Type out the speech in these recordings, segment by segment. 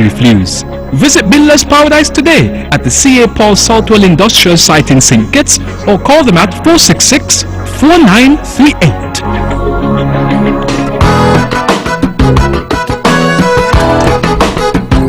refuse. Visit Builders Paradise today at the C.A. Paul Southwell Industrial Site in St. Kitts or call them at 466-4938.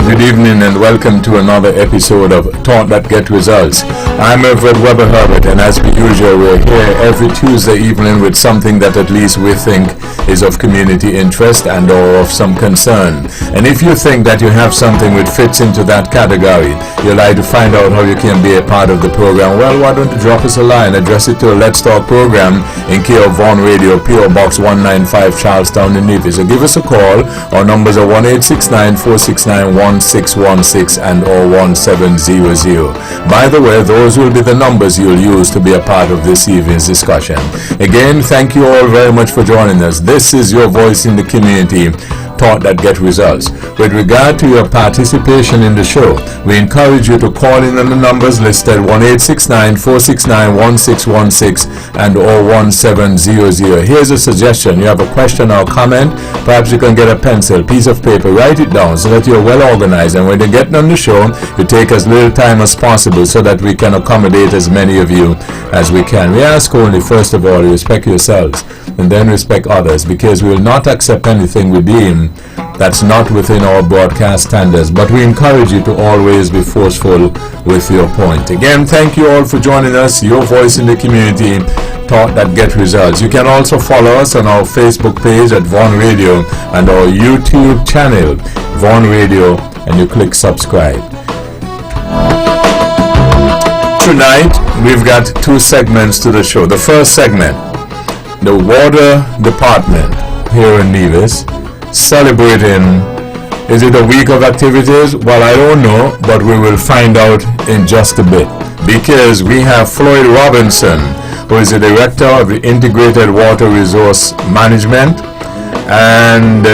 Good evening and welcome to another episode of Thought That Get Results. I'm Webbo Herbert, and as per usual, we're here every Tuesday evening with something that at least we think is of community interest and or of some concern. And if you think that you have something which fits into that category, you'd like to find out how you can be a part of the program, well, why don't you drop us a line, address it to a Let's Talk program in care of Vaughan Radio, P.O. Box 195, Charlestown in Nevis. So give us a call. Our numbers are 1-869-469-1616 and or 1700. By the way, those will be the numbers you'll use to be a part of this evening's discussion. Again, thank you all very much for joining us. This is your voice in the community, Thought That Get Results. With regard to your participation in the show, we encourage you to call in on the numbers listed 1-869-469-1616 and or 1700. Here's a suggestion. You have a question or comment, perhaps you can get a pencil, piece of paper, write it down so that you're well organized, and when you get on the show, you take as little time as possible so that we can accommodate as many of you as we can. We ask only, first of all, you respect yourselves and then respect others, because we will not accept anything we deem that's not within our broadcast standards, but we encourage you to always be forceful with your point. Again, thank you all for joining us, your voice in the community, Thought That Get Results. You can also follow us on our Facebook page at Vaughan Radio and our YouTube channel, Vaughan Radio, and you click subscribe. Tonight, we've got two segments to the show. The first segment, the Water Department here in Nevis, celebrating, is it a week of activities? Well, I don't know, but we will find out in just a bit, because we have Floyd Robinson, who is the director of the Integrated Water Resource Management, and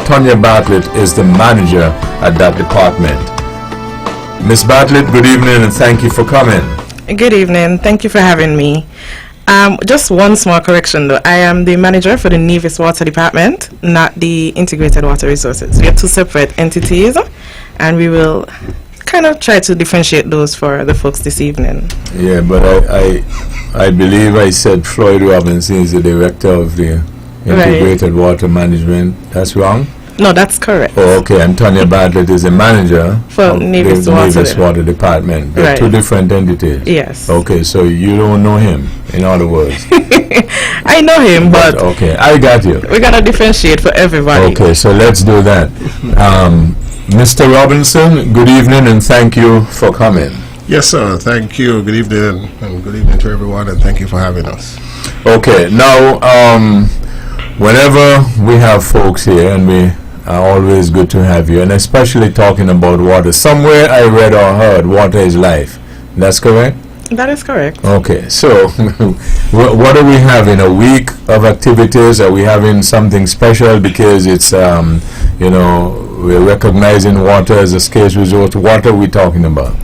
Tonya Bartlett is the manager at that department. Miss Bartlett, good evening and thank you for coming. Good evening, thank you for having me. Just one small correction though. I am the manager for the Nevis Water Department, not the Integrated Water Resources. We are two separate entities, and we will kind of try to differentiate those for the folks this evening. Yeah, but I believe I said Floyd Robinson is the director of the Integrated Water Management. That's wrong? No, that's correct. Oh, okay. And Tonya Bartlett is a manager for Nevis Water Department. They're two different entities. Yes. Okay, so you don't know him, in other words. I know him, but okay, I got you. We're gonna differentiate for everybody. Okay, so let's do that. Mr. Robinson, good evening and thank you for coming. Yes, sir. Thank you. Good evening, and good evening to everyone, and thank you for having us. Okay, now, whenever we have folks here, and we are always good to have you, and especially talking about water. Somewhere I read or heard, water is life. That's correct? That is correct. Okay, so what are we having? A week of activities? Are we having something special because it's, we're recognizing water as a scarce resource? What are we talking about?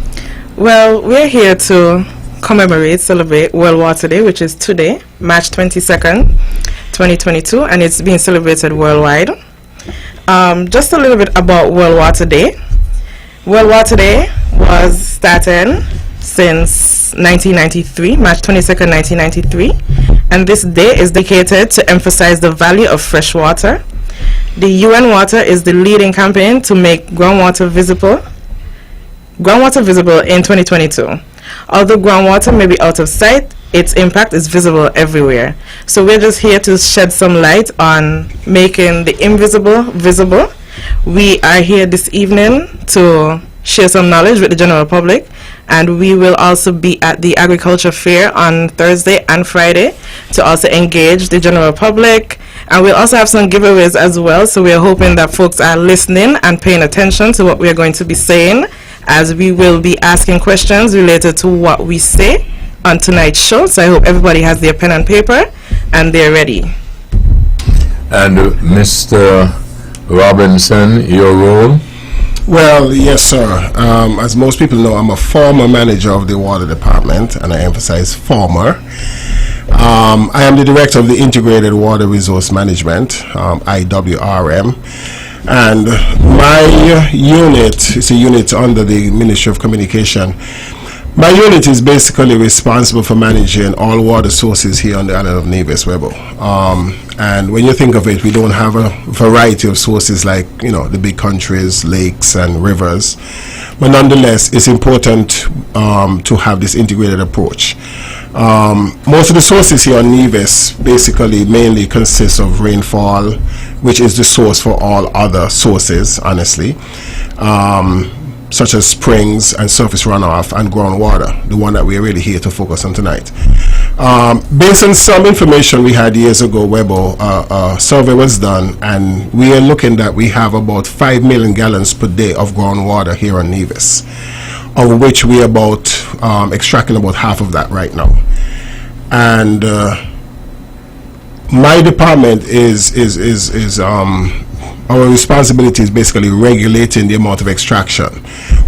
Well, we're here to celebrate World Water Day, which is today, March 22nd, 2022, and it's being celebrated worldwide. Just a little bit about World Water Day. World Water Day was started since 1993, March 22nd, 1993, and this day is dedicated to emphasize the value of fresh water. The UN Water is the leading campaign to make groundwater visible in 2022. Although groundwater may be out of sight, its impact is visible everywhere. So we're just here to shed some light on making the invisible visible. We are here this evening to share some knowledge with the general public, and we will also be at the Agriculture Fair on Thursday and Friday to also engage the general public, and we'll also have some giveaways as well. So we're hoping that folks are listening and paying attention to what we're going to be saying, as we will be asking questions related to what we say on tonight's show. So I hope everybody has their pen and paper and they're ready. And Mr. Robinson, your role? Well, yes, sir. As most people know, I'm a former manager of the Water Department, and I emphasize former. I am the director of the Integrated Water Resource Management, IWRM. And my unit is a unit under the Ministry of Communication. My unit is basically responsible for managing all water sources here on the island of Nevis, Webbo. And when you think of it, we don't have a variety of sources like, the big countries, lakes and rivers. But nonetheless, it's important to have this integrated approach. Most of the sources here on Nevis basically mainly consists of rainfall, which is the source for all other sources, honestly. Such as springs and surface runoff and groundwater, the one that we're really here to focus on tonight. Based on some information we had years ago, Webbo, a survey was done, and we are looking that we have about 5 million gallons per day of groundwater here on Nevis, of which we are about extracting about half of that right now. And my department is our responsibility is basically regulating the amount of extraction.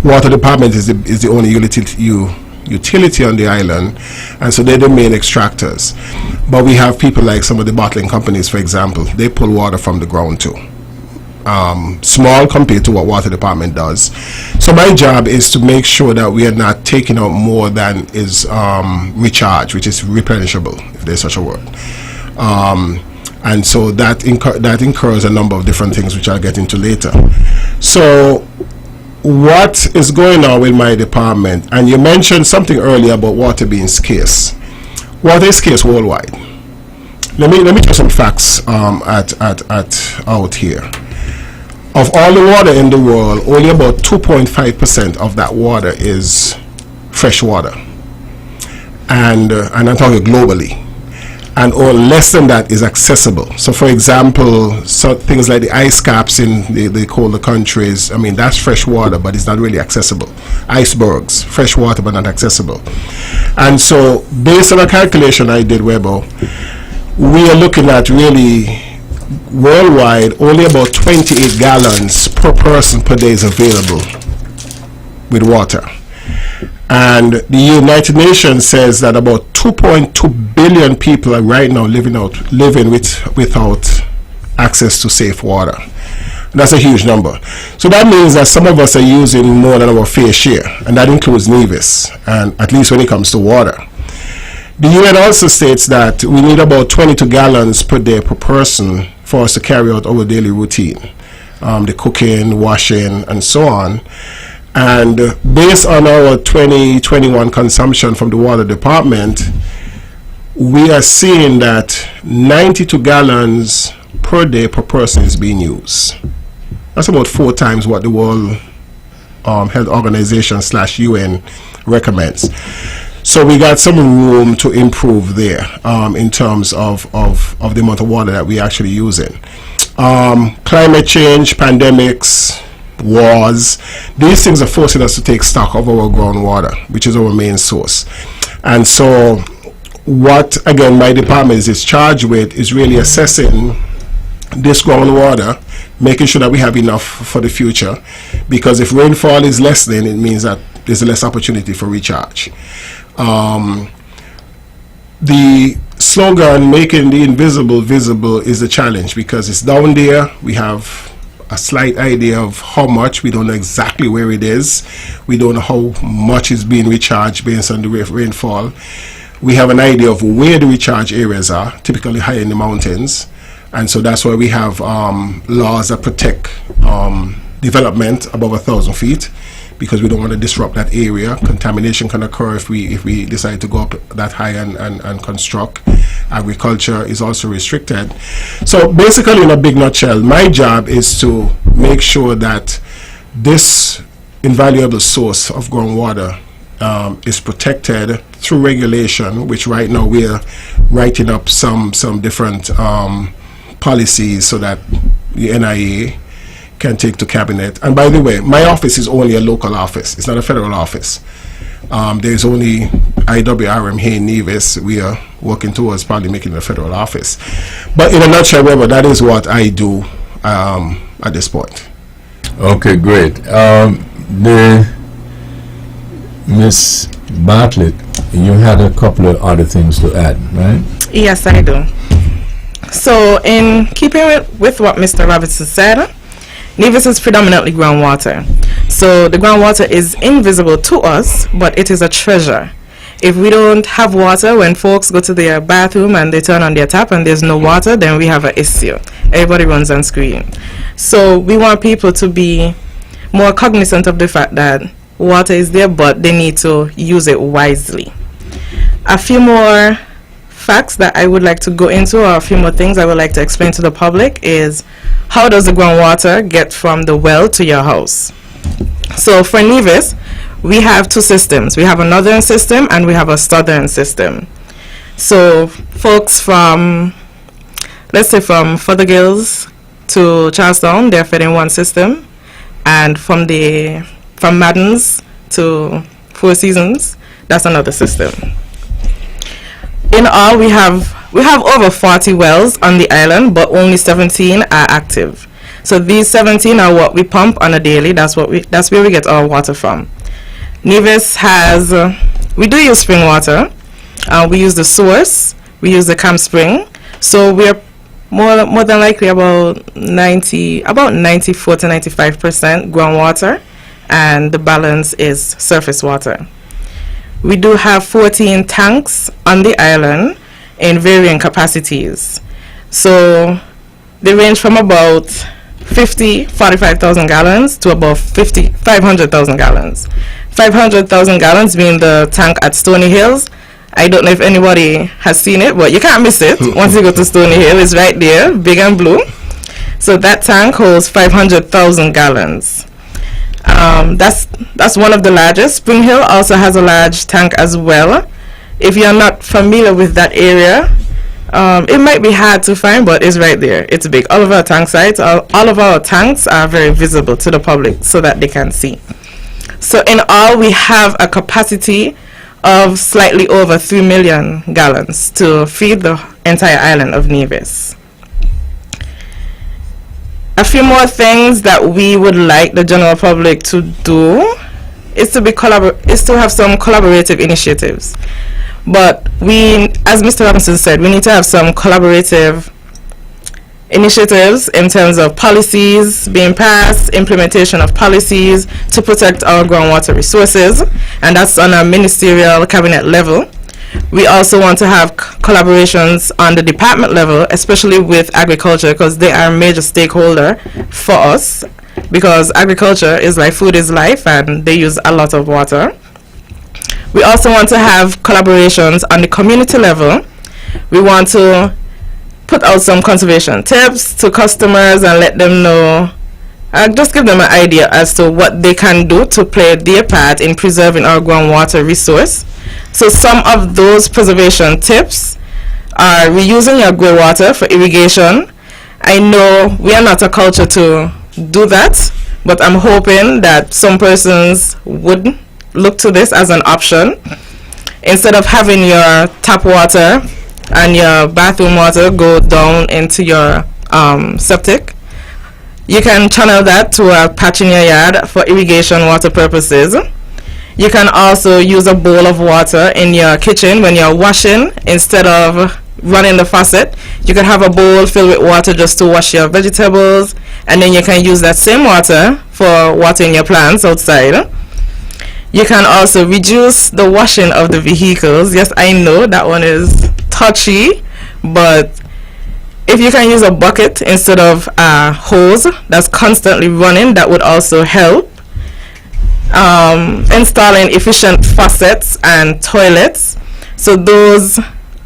Water department is the only utility on the island, and so they're the main extractors. But we have people like some of the bottling companies, for example. They pull water from the ground too. Small compared to what water department does. So my job is to make sure that we are not taking out more than is recharged, which is replenishable, if there's such a word. And so that incurs a number of different things, which I'll get into later. So what is going on with my department? And you mentioned something earlier about water being scarce. Water is scarce worldwide. Let me throw some facts out here. Of all the water in the world, only about 2.5% of that water is fresh water, and I'm talking globally. And or less than that is accessible. So for example, so things like the ice caps in the colder countries, that's fresh water, but it's not really accessible. Icebergs, fresh water, but not accessible. And so based on a calculation I did, Webbo, we are looking at really worldwide only about 28 gallons per person per day is available with water. And the United Nations says that about 2.2 billion people are right now living without access to safe water. That's a huge number. So that means that some of us are using more than our fair share, and that includes Nevis, and at least when it comes to water. The UN also states that we need about 22 gallons per day per person for us to carry out our daily routine, the cooking, washing, and so on. And based on our 2021 consumption from the water department, we are seeing that 92 gallons per day per person is being used. That's about 4 times what the World Health Organization / UN recommends. So we got some room to improve there in terms of the amount of water that we're actually using. Climate change, pandemics, wars, these things are forcing us to take stock of our groundwater, which is our main source. And so what, again, my department is charged with is really assessing this groundwater, making sure that we have enough for the future, because if rainfall is less, then it means that there's less opportunity for recharge. The slogan, making the invisible visible, is the challenge, because it's down there. We have a slight idea of how much. We don't know exactly where it is. We don't know how much is being recharged based on the rainfall. We have an idea of where the recharge areas are, typically high in the mountains, and so that's why we have laws that protect development above 1,000 feet, because we don't want to disrupt that area. Contamination can occur if we decide to go up that high and construct. Agriculture is also restricted. So basically, in a big nutshell, my job is to make sure that this invaluable source of groundwater is protected through regulation, which right now we are writing up some different policies so that the NIA can take to cabinet. And by the way, my office is only a local office. It's not a federal office. There's only IWRM here in Nevis. We are working towards probably making it a federal office. But in a nutshell, Webbo, that is what I do at this point. Okay, great. Miss Bartlett, you had a couple of other things to add, right? Yes, I do. So in keeping with what Mr. Robertson said, Nevis is predominantly groundwater. So the groundwater is invisible to us, but it is a treasure. If we don't have water, when folks go to their bathroom and they turn on their tap and there's no water, then we have an issue. Everybody runs and screams. So we want people to be more cognizant of the fact that water is there, but they need to use it wisely. A few more facts that I would like to go into, or a few more things I would like to explain to the public, is how does the groundwater get from the well to your house? So for Nevis, we have two systems. We have a northern system and we have a southern system. So folks from, let's say from Fothergills to Charlestown, they're fed in one system, and from Maddens to Four Seasons, that's another system. In all, we have over 40 wells on the island, but only 17 are active. So these 17 are what we pump on a daily. That's where we get our water from. Nevis has, we do use spring water. We use the source. We use the Camp Spring. So we're more than likely about 94 to 95% groundwater, and the balance is surface water. We do have 14 tanks on the island in varying capacities. So they range from about 45,000 gallons to about 500,000 gallons. 500,000 gallons being the tank at Stony Hills. I don't know if anybody has seen it, but you can't miss it. Once you go to Stony Hill, it's right there, big and blue. So that tank holds 500,000 gallons. That's one of the largest. Spring Hill also has a large tank as well. If you're not familiar with that area, it might be hard to find, but it's right there. It's big. All of our tank sites, all of our tanks are very visible to the public so that they can see. So in all, we have a capacity of slightly over 3 million gallons to feed the entire island of Nevis. A few more things that we would like the general public to do is to have some collaborative initiatives. But we, as Mr. Robinson said, we need to have some collaborative initiatives in terms of policies being passed, implementation of policies to protect our groundwater resources, and that's on a ministerial cabinet level. We also want to have collaborations on the department level, especially with agriculture, because they are a major stakeholder for us, because agriculture is like food is life and they use a lot of water. We also want to have collaborations on the community level. We want to put out some conservation tips to customers and let them know, just give them an idea as to what they can do to play their part in preserving our groundwater resource. So some of those preservation tips are reusing your grey water for irrigation. I know we are not a culture to do that, but I'm hoping that some persons would look to this as an option. Instead of having your tap water and your bathroom water go down into your septic, you can channel that to a patch in your yard for irrigation water purposes. You can also use a bowl of water in your kitchen when you're washing. Instead of running the faucet, you can have a bowl filled with water just to wash your vegetables, and then you can use that same water for watering your plants outside. You can also reduce the washing of the vehicles. Yes, I know that one is touchy, but if you can use a bucket instead of a hose that's constantly running, that would also help. Installing efficient faucets and toilets. So those,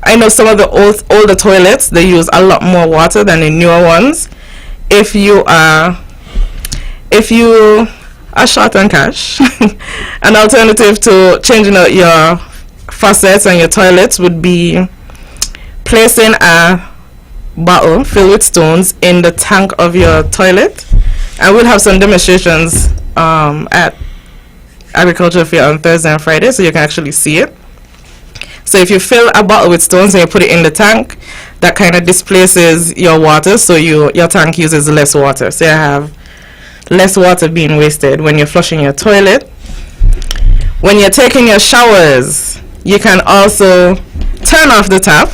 I know some of the older toilets, they use a lot more water than the newer ones. If you are short on cash, an alternative to changing out your faucets and your toilets would be placing a bottle filled with stones in the tank of your toilet. And we'll have some demonstrations at Agriculture Fair on Thursday and Friday, so you can actually see it. So if you fill a bottle with stones and you put it in the tank, that kind of displaces your water, so your tank uses less water. So you have less water being wasted when you're flushing your toilet. When you're taking your showers, you can also turn off the tap.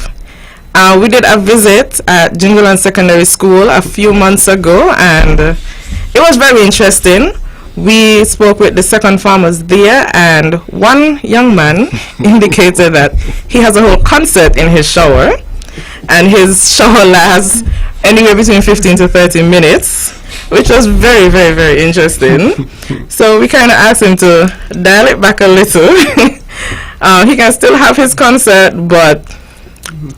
We did a visit at Jingoland Secondary School a few months ago, and it was very interesting. We spoke with the second farmers there, and one young man indicated that he has a whole concert in his shower, and his shower lasts anywhere between 15 to 30 minutes, which was very, very, very interesting. So we kind of asked him to dial it back a little. He can still have his concert, but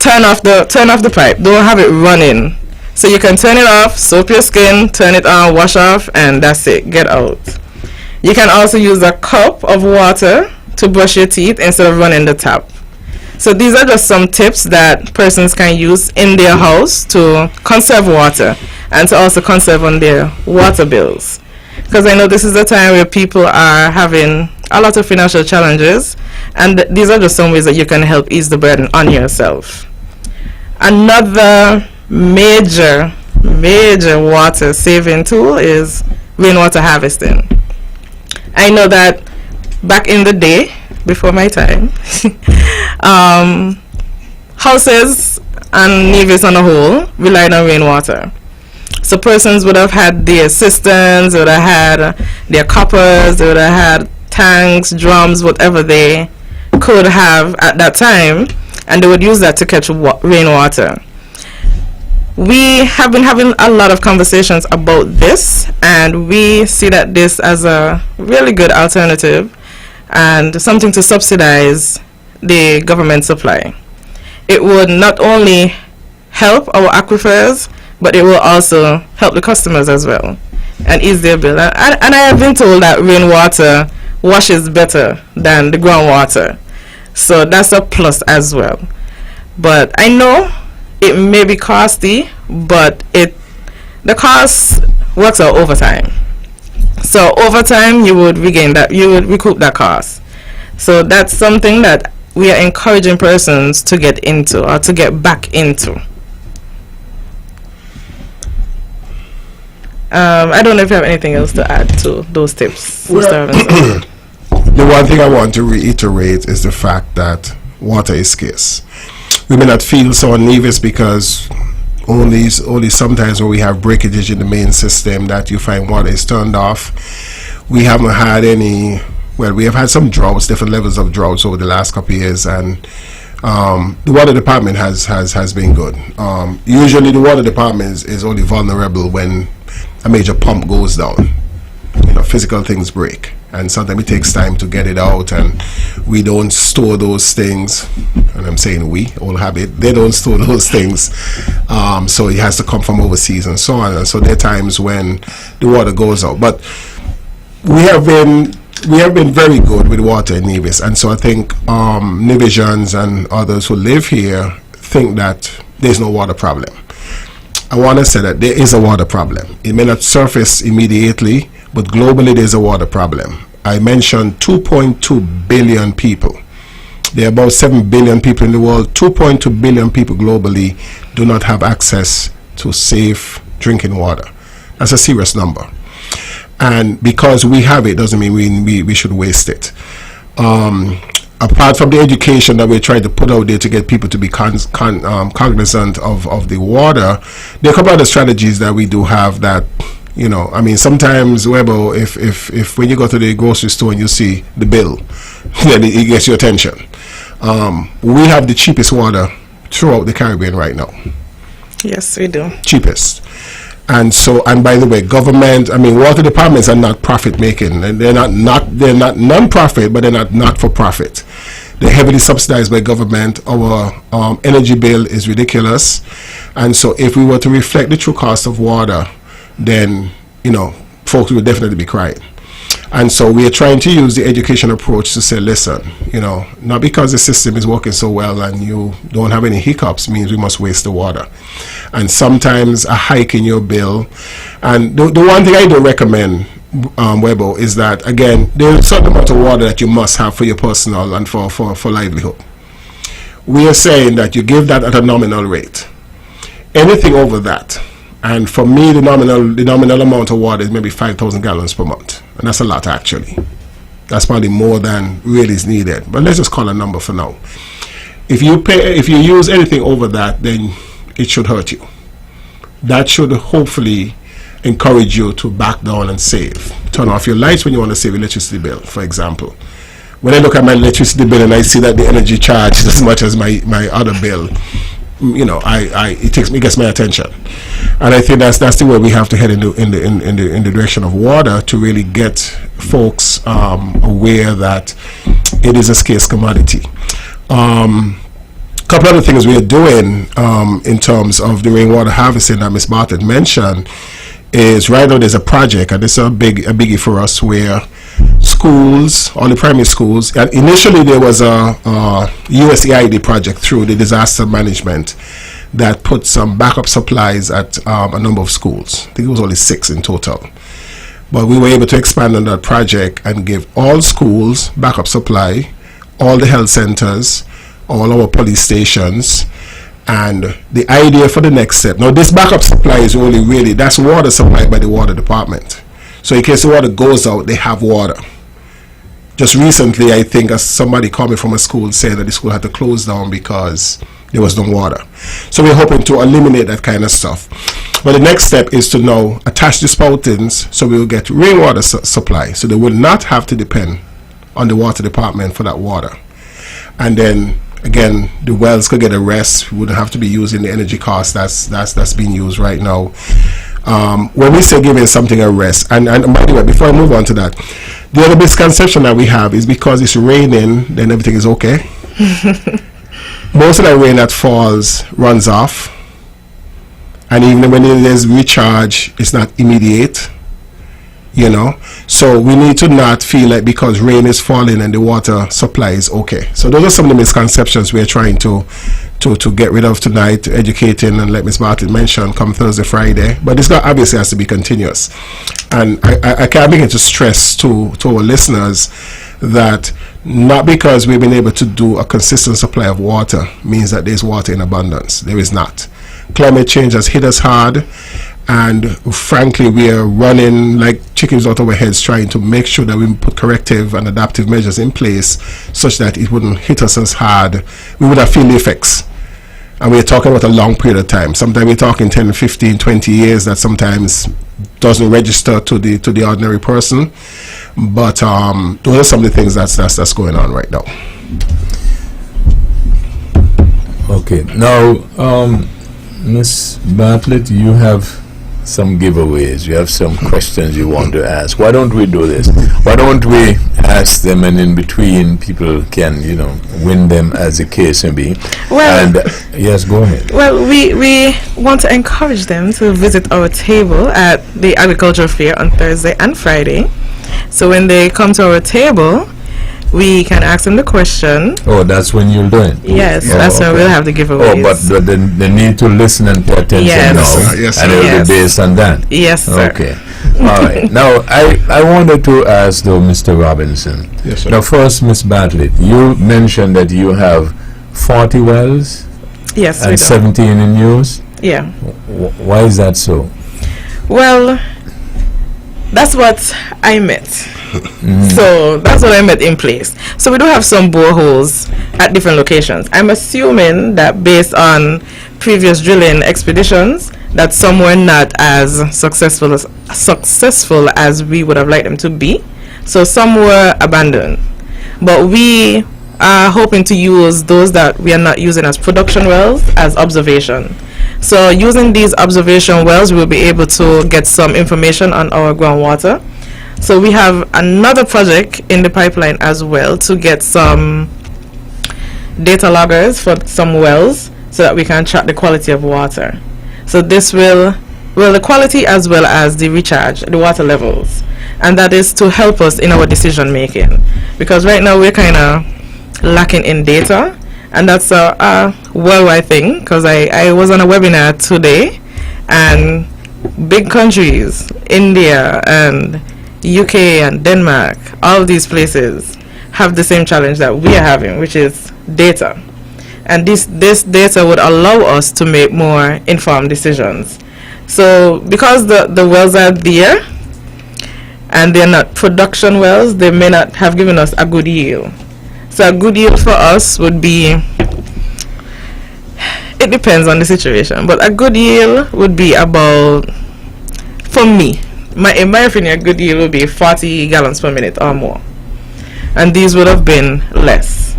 turn off the pipe. Don't have it running. So you can turn it off, soap your skin, turn it on, wash off, and that's it. Get out. You can also use a cup of water to brush your teeth instead of running the tap. So these are just some tips that persons can use in their house to conserve water and to also conserve on their water bills. Because I know this is a time where people are having a lot of financial challenges, and these are just some ways that you can help ease the burden on yourself. Another major water saving tool is rainwater harvesting. I know that back in the day, before my time, houses and Nevis on a whole relied on rainwater. So persons would have had their cisterns, would have had their coppers, they would have had tanks, drums, whatever they could have at that time, and they would use that to catch rainwater. We have been having a lot of conversations about this, and we see that this as a really good alternative and something to subsidize the government supply. It would not only help our aquifers, but it will also help the customers as well and ease their bill. And I have been told that rainwater washes better than the groundwater, so that's a plus as well. But I know it may be costly, but the cost works out over time. So over time, you would regain that, you would recoup that cost. So that's something that we are encouraging persons to get into or to get back into. I don't know if you have anything else to add to those tips. Well, the one thing I want to reiterate is the fact that water is scarce. We may not feel so in Nevis because only sometimes when we have breakage in the main system that you find water is turned off. We haven't had any, well, we have had some droughts, different levels of droughts over the last couple of years, and the water department has been good. Usually the water department is only vulnerable when a major pump goes down. Physical things break, and sometimes it takes time to get it out, and we don't store those things, and I'm saying we, old habit, they don't store those things, so it has to come from overseas and so on, and so there are times when the water goes out. But we have been very good with water in Nevis, and so I think Nevisians and others who live here think that there's no water problem. I want to say that there is a water problem. It may not surface immediately, but globally there's a water problem. I mentioned 2.2 billion people. There are about 7 billion people in the world. 2.2 billion people globally do not have access to safe drinking water. That's a serious number. And because we have it doesn't mean we should waste it. Apart from the education that we're trying to put out there to get people to be cognizant of the water, there are a couple other strategies that we do have that, sometimes, Webbo, if when you go to the grocery store and you see the bill, then it gets your attention. We have the cheapest water throughout the Caribbean right now. Yes, we do. Cheapest. And by the way, water departments are not profit making, and they're not non-profit, but they're not for profit. They're heavily subsidized by government. Our energy bill is ridiculous, and so if we were to reflect the true cost of water, then folks would definitely be crying. And so we are trying to use the education approach to say, listen, not because the system is working so well and you don't have any hiccups means we must waste the water. And sometimes a hike in your bill. And the one thing I don't recommend, Webbo, is that, again, there's a certain amount of water that you must have for your personal and for livelihood. We are saying that you give that at a nominal rate. Anything over that, and for me, the nominal amount of water is maybe 5,000 gallons per month. And that's a lot, actually. That's probably more than really is needed. But let's just call a number for now. If you use anything over that, then it should hurt you. That should hopefully encourage you to back down and save. Turn off your lights when you want to save electricity bill, for example. When I look at my electricity bill and I see that the energy charge is as much as my other bill, you know, it gets my attention, and I think that's the way we have to head in the direction of water, to really get folks aware that it is a scarce commodity. Couple other things we are doing in terms of the rainwater harvesting that Ms. Bartlett mentioned is, right now there's a project, and it's a biggie for us, where schools, all the primary schools, and initially there was a USAID project through the disaster management that put some backup supplies at a number of schools. I think it was only 6 in total. But we were able to expand on that project and give all schools backup supply, all the health centers, all our police stations. And the idea for the next step, now this backup supply is only really, that's water supplied by the water department. So in case the water goes out, they have water. Just recently, I think somebody called me from a school saying that the school had to close down because there was no water. So we're hoping to eliminate that kind of stuff. But the next step is to now attach the spoutings, so we will get rainwater supply, so they will not have to depend on the water department for that water. And then again, the wells could get a rest. We wouldn't have to be using the energy cost that's being used right now. When we say giving something a rest, and by the way, before I move on to that, the other misconception that we have is because it's raining, then everything is okay. Most of the rain that falls runs off, and even when there's recharge, it's not immediate. You know, so we need to not feel like because rain is falling and the water supply is okay. So those are some of the misconceptions we're trying to get rid of tonight, educating, and let Ms. Bartlett mention come Thursday, Friday. But this obviously has to be continuous. And I can't begin to stress to our listeners that not because we've been able to do a consistent supply of water means that there's water in abundance. There is not. Climate change has hit us hard. And frankly, we are running like chickens out of our heads, trying to make sure that we put corrective and adaptive measures in place such that it wouldn't hit us as hard. We would have feel the effects. And we're talking about a long period of time. Sometimes we're talking 10, 15, 20 years that sometimes doesn't register to the ordinary person. But those are some of the things that's going on right now. Okay. Now, Ms. Bartlett, you have some giveaways, you have some questions you want to ask. Why don't we do this? Why don't we ask them, and in between people can, you know, win them as the case may be. Well, and yes, go ahead. Well, we want to encourage them to visit our table at the agricultural fair on Thursday and Friday. So when they come to our table, we can ask them the question. Oh, that's when you'll do it? Yes, that's when we'll have the giveaways. Oh, but they need to listen and pay attention now. Yes, and it will be based on that. Yes, sir. Okay. All right. Now, I wanted to ask, though, Mr. Robinson. Yes, sir. Now, first, Ms. Bartlett, you mentioned that you have 40 wells? Yes, we and do. 17 in use? Yeah. Why is that so? Well, that's what I meant. So that's what I meant in place. So we do have some boreholes at different locations. I'm assuming that based on previous drilling expeditions, that some were not as successful as we would have liked them to be. So some were abandoned. But we are hoping to use those that we are not using as production wells as observation. So using these observation wells, we'll be able to get some information on our groundwater. So we have another project in the pipeline as well to get some data loggers for some wells so that we can track the quality of water. So this will, the quality as well as the recharge, the water levels. And that is to help us in our decision making. Because right now we're kind of lacking in data. And that's a worldwide thing, because I was on a webinar today, and big countries, India and UK and Denmark, all of these places have the same challenge that we are having, which is data. And this data would allow us to make more informed decisions. So because the wells are there, and they're not production wells, they may not have given us a good yield. So a good yield for us would be, it depends on the situation, but a good yield would be about for me, in my opinion, a good yield would be 40 gallons per minute or more. And these would have been less.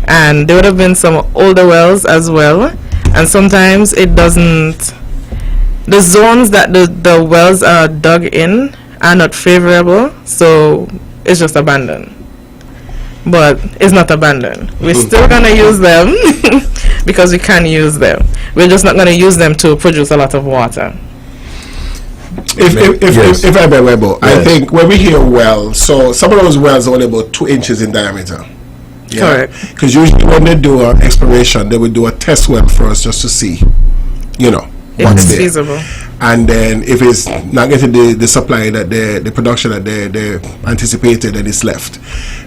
And there would have been some older wells as well. And sometimes it doesn't, the zones that the wells are dug in are not favorable, so it's just abandoned. But it's not abandoned. We're still going to use them because we can use them. We're just not going to use them to produce a lot of water. If I may, Webbo, I think when we hear wells, so some of those wells are only about 2 inches in diameter. Correct. Because usually when they do an exploration, they would do a test well first just to see, If what's it's there. feasible. And then if it's not getting the supply that the production that they anticipated, then it's left.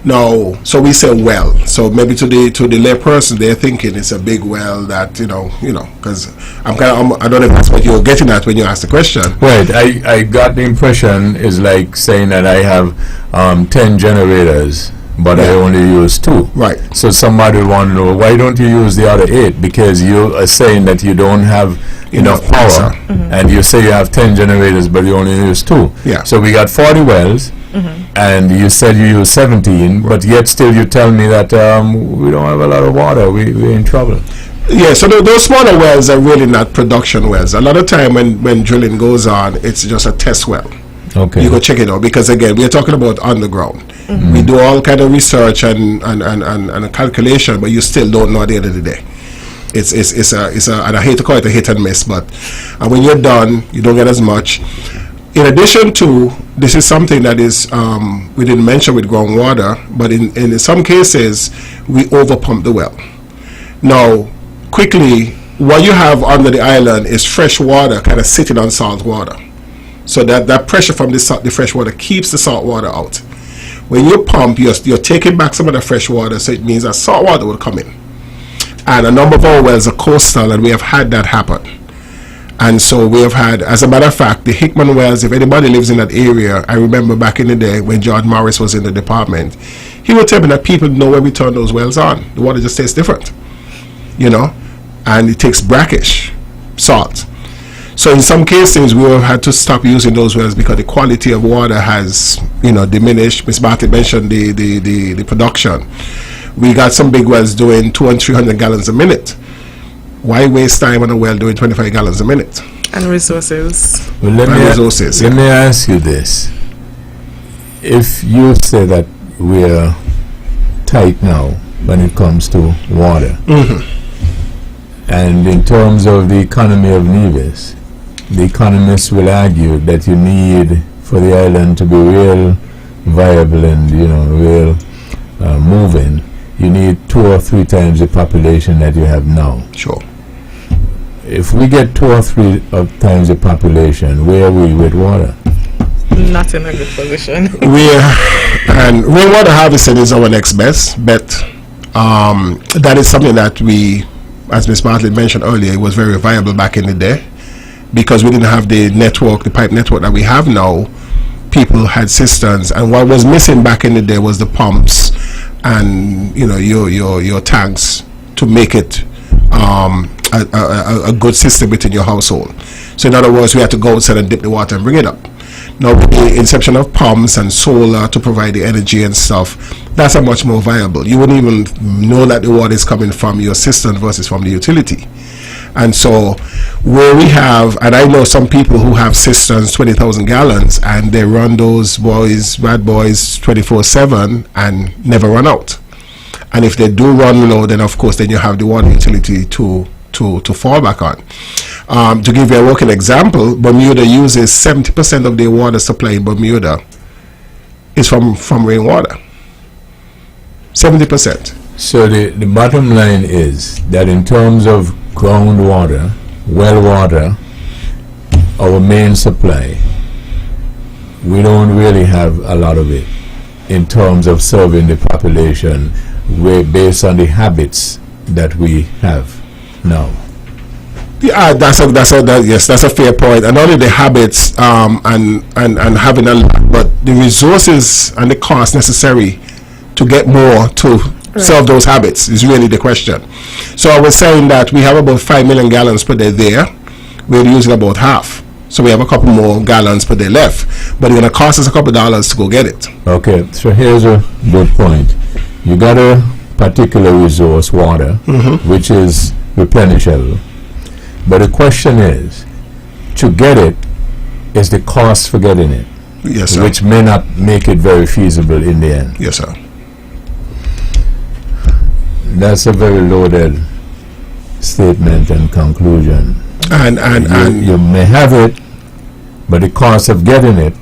Now, so we say well. So maybe to the lay person, they're thinking it's a big well that because I don't know if that's what you're getting at when you ask the question. Right. I got the impression is like saying that I have 10 generators, but I only use 2. Right. So somebody will want to know, why don't you use the other 8? Because you are saying that you don't have enough power, and you say you have 10 generators, but you only use 2. Yeah. So we got 40 wells, and you said you use 17, but yet still you tell me that we don't have a lot of water. We're in trouble. Yeah, so those smaller wells are really not production wells. A lot of time when drilling goes on, it's just a test well. Okay. You go check it out, because again, we are talking about underground. We do all kind of research and calculation, but you still don't know at the end of the day. It's a and I hate to call it a hit and miss, but when you're done, you don't get as much. In addition to, this is something that is we didn't mention with groundwater, but in some cases we overpump the well. Now, quickly, what you have under the island is fresh water kind of sitting on salt water. So that pressure from the fresh water keeps the salt water out. When you pump, you're taking back some of the fresh water, so it means that salt water will come in. And a number of our wells are coastal, and we have had that happen. And so we have had, as a matter of fact, the Hickman wells, if anybody lives in that area, I remember back in the day when George Morris was in the department, he would tell me that people know when we turn those wells on. The water just tastes different, and it takes brackish salt. So in some cases, we have had to stop using those wells because the quality of water has, diminished. Ms. Bartlett mentioned the production. We got some big wells doing 200 and 300 gallons a minute. Why waste time on a well doing 25 gallons a minute? And resources. Well, let me ask you this. If you say that we're tight now when it comes to water, and in terms of the economy of Nevis, the economists will argue that you need, for the island to be real viable and real moving, you need 2 or 3 times the population that you have now. Sure. If we get 2 or 3 times the population, where are we with water? Not in a good position. And rainwater harvesting is our next best bet. That is something that we, as Ms. Bartlett mentioned earlier, it was very viable back in the day, because we didn't have the network, the pipe network that we have now. People had cisterns, and what was missing back in the day was the pumps and your tanks to make it a good system within your household. So in other words, we had to go outside and dip the water and bring it up. Now with the inception of pumps and solar to provide the energy and stuff, that's a much more viable. You wouldn't even know that the water is coming from your cistern versus from the utility. And so where we have, and I know some people who have cisterns 20,000 gallons, and they run those bad boys 24/7 and never run out. And if they do run low, then of course then you have the water utility to fall back on. To give you a working example, Bermuda uses 70% of their water supply in Bermuda is from rainwater. 70%. So the bottom line is that in terms of groundwater, well water, our main supply, we don't really have a lot of it in terms of serving the population based on the habits that we have now. Yeah, that's a fair point. And not only the habits and having a lot, but the resources and the cost necessary to get more to serve those habits is really the question. So I was saying that we have about 5 million gallons per day there. We're using about half. So we have a couple more gallons per day left, but it's going to cost us a couple of dollars to go get it. Okay, so here's a good point. You got a particular resource, water, which is replenishable. But the question is, to get it, is the cost for getting it, Yes, sir. which may not make it very feasible in the end. Yes, sir. That's a very loaded statement and conclusion. And You may have it, but the cost of getting it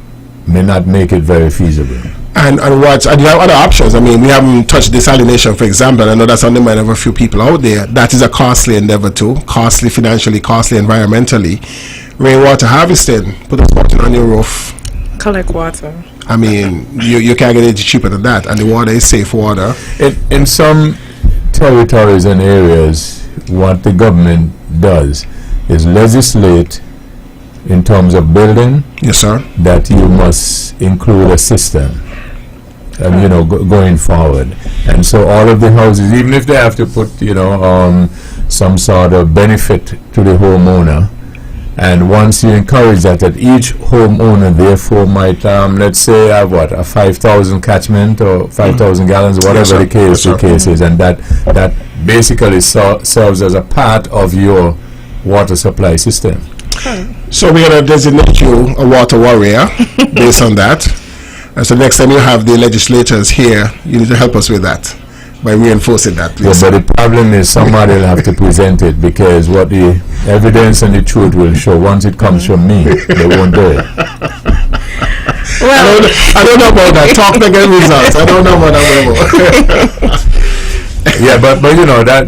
may not make it very feasible. And you have other options. I mean, we haven't touched desalination, for example. I know that's on the mind of a few people out there. That is a costly endeavor too. Costly financially, costly environmentally. Rainwater harvesting, put a fountain on your roof. Collect water. I mean, you can't get it cheaper than that. And the water is safe water. In some territories and areas, what the government does is legislate in terms of building Yes, sir. that you must include a system, going forward. And so all of the houses, even if they have to put, some sort of benefit to the homeowner, and once you encourage that each homeowner therefore might, let's say, have a 5,000 catchment or 5,000 gallons, whatever Yes, sir. the case is, and that basically serves as a part of your water supply system. So we're going to designate you a water warrior based on that. And so next time you have the legislators here, you need to help us with that by reinforcing that, please. Yeah, but the problem is somebody will have to present it, because what the evidence and the truth will show, once it comes from me, they won't do it. Well, I don't know about that. Talk to get results. I don't know about that. Yeah, but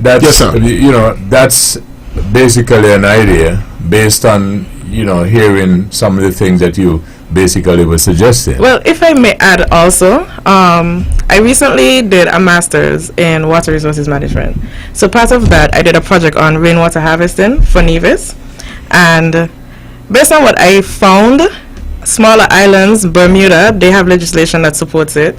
that's Yes, sir. That's basically an idea based on hearing some of the things that you basically were suggesting. well, if I may add also, I recently did a master's in water resources management. So part of that, I did a project on rainwater harvesting for Nevis. And based on what I found, smaller islands, Bermuda, they have legislation that supports it.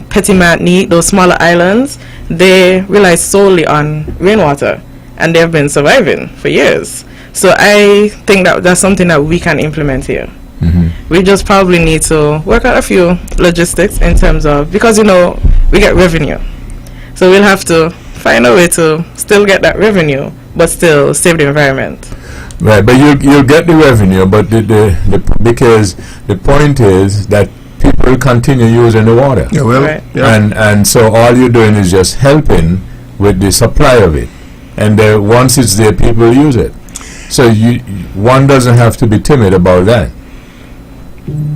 Petit Martinique, those smaller islands, they rely solely on rainwater, and they've been surviving for years. So I think that that's something that we can implement here. We just probably need to work out a few logistics in terms of, because we get revenue, so we'll have to find a way to still get that revenue but still save the environment. Right, but you'll get the revenue, but because the point is that people continue using the water. Yeah, well, Right. yeah. And so all you're doing is just helping with the supply of it, and once it's there, people use it. So one doesn't have to be timid about that.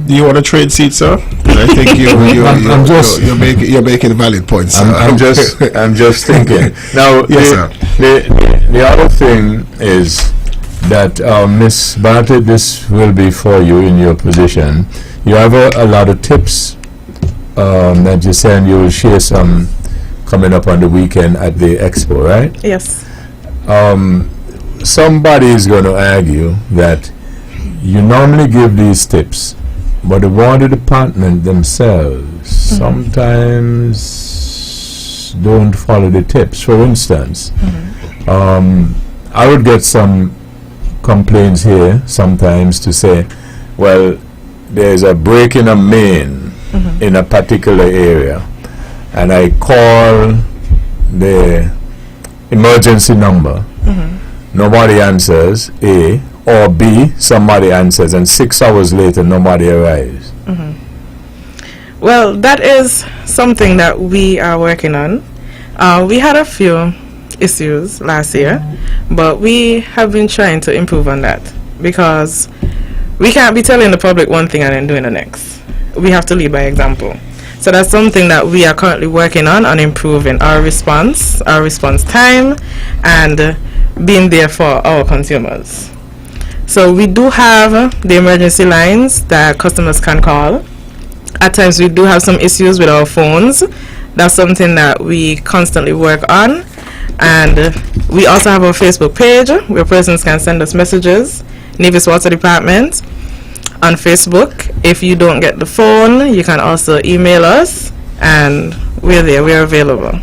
Do you want to trade seats, sir? 'Cause I think you're making valid points, sir. I'm just thinking. Now, Yes, sir. the other thing is that Miss Bartlett, this will be for you in your position. You have a lot of tips that you're saying you will share some coming up on the weekend at the expo, right? Yes. Somebody is going to argue that you normally give these tips, but the water department themselves sometimes don't follow the tips. For instance, I would get some complaints here sometimes to say, well, there's a break in a main in a particular area, and I call the emergency number. Nobody answers, A, or B, somebody answers, and 6 hours later nobody arrives. Well, that is something that we are working on. We had a few issues last year, but we have been trying to improve on that, because we can't be telling the public one thing and then doing the next. We have to lead by example. So that's something that we are currently working on improving our response time, and being there for our consumers. So we do have the emergency lines that customers can call. At times we do have some issues with our phones. That's something that we constantly work on. And we also have our Facebook page where persons can send us messages, Nevis Water Department, on Facebook. If you don't get the phone, you can also email us, and we're there, we're available.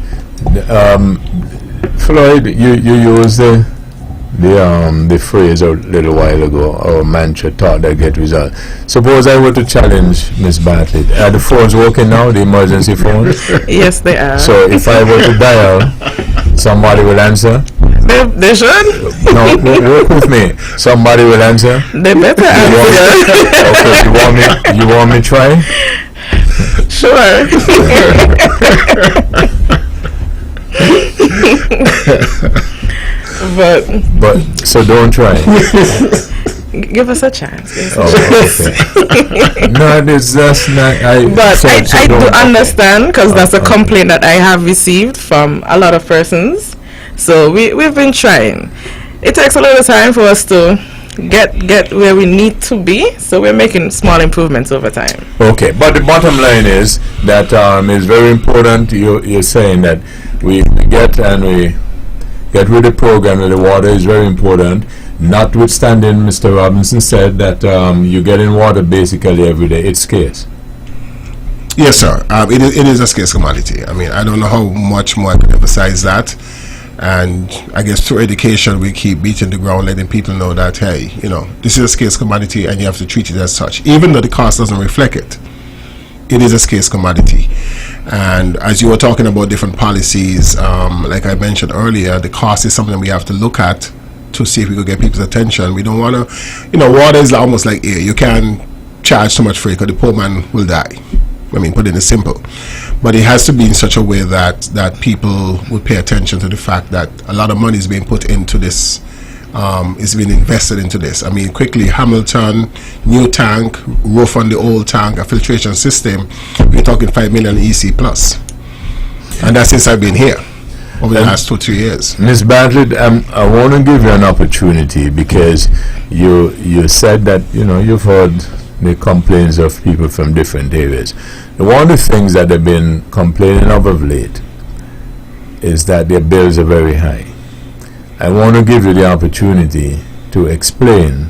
Floyd, you use the the phrase a little while ago, or mantra thought that get result. Suppose I were to challenge Miss Bartlett. Are the phones working now, the emergency phones? Yes, they are. So if I were to dial, somebody will answer? They should. No, work with me. Somebody will answer? They better answer. Okay, you want me try? Sure. But so don't try. Give us a chance. Okay. No, it's just not. But so I do don't- understand, because that's a complaint that I have received from a lot of persons. So we've been trying. It takes a little time for us to get where we need to be. So we're making small improvements over time. Okay, but the bottom line is that it's very important. You're saying that we get with the program, and the water is very important. Notwithstanding, Mr. Robinson said that you get in water basically every day. It's scarce. Yes, sir. It is a scarce commodity. I mean, I don't know how much more I could emphasize that. And I guess through education, we keep beating the ground, letting people know that, hey, this is a scarce commodity and you have to treat it as such. Even though the cost doesn't reflect it, it is a scarce commodity. And as you were talking about different policies, like I mentioned earlier, the cost is something we have to look at to see if we could get people's attention. We don't want to, water is almost like air. You can't charge so much for it because the poor man will die. I mean, put it in simple. But it has to be in such a way that people would pay attention to the fact that a lot of money is being put into this, is being invested into this. I mean, quickly, Hamilton, new tank, roof on the old tank, a filtration system, we're talking 5 million EC plus. And that's since I've been here over the last 2-3 years. Ms. Bartlett, I want to give you an opportunity because you said that, you've heard the complaints of people from different areas. One of the things that they've been complaining of late is that their bills are very high. I want to give you the opportunity to explain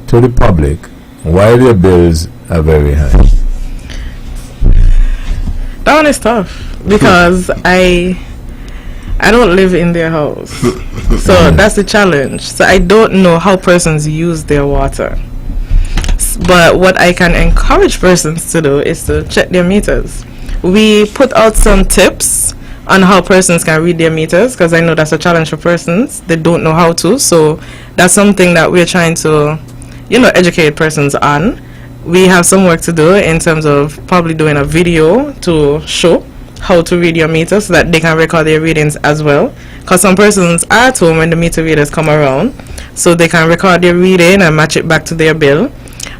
to the public why their bills are very high. That one is tough because I don't live in their house. So that's the challenge. So I don't know how persons use their water. But what I can encourage persons to do is to check their meters. We put out some tips on how persons can read their meters, because I know that's a challenge for persons. They don't know how to. So that's something that we're trying to, educate persons on. We have some work to do in terms of probably doing a video to show how to read your meter so that they can record their readings as well. Because some persons are at home when the meter readers come around, so they can record their reading and match it back to their bill.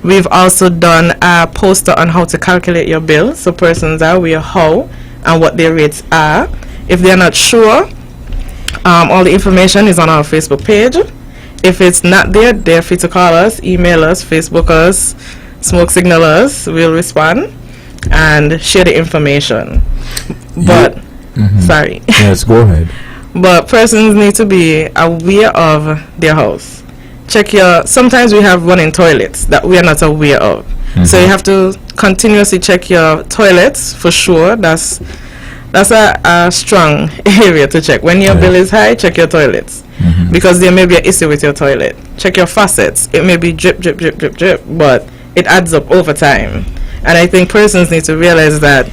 We've also done a poster on how to calculate your bill, so persons are aware how and what their rates are. If they're not sure, all the information is on our Facebook page. If it's not there, they're free to call us, email us, Facebook us, smoke signal us. We'll respond and share the information. But sorry. Yes, go ahead. But persons need to be aware of their house. Sometimes we have running toilets that we are not aware of. So you have to continuously check your toilets for sure. That's a strong area to check. When your bill is high, check your toilets. Because there may be an issue with your toilet. Check your faucets. It may be drip, drip, drip, drip, drip, but it adds up over time. And I think persons need to realize that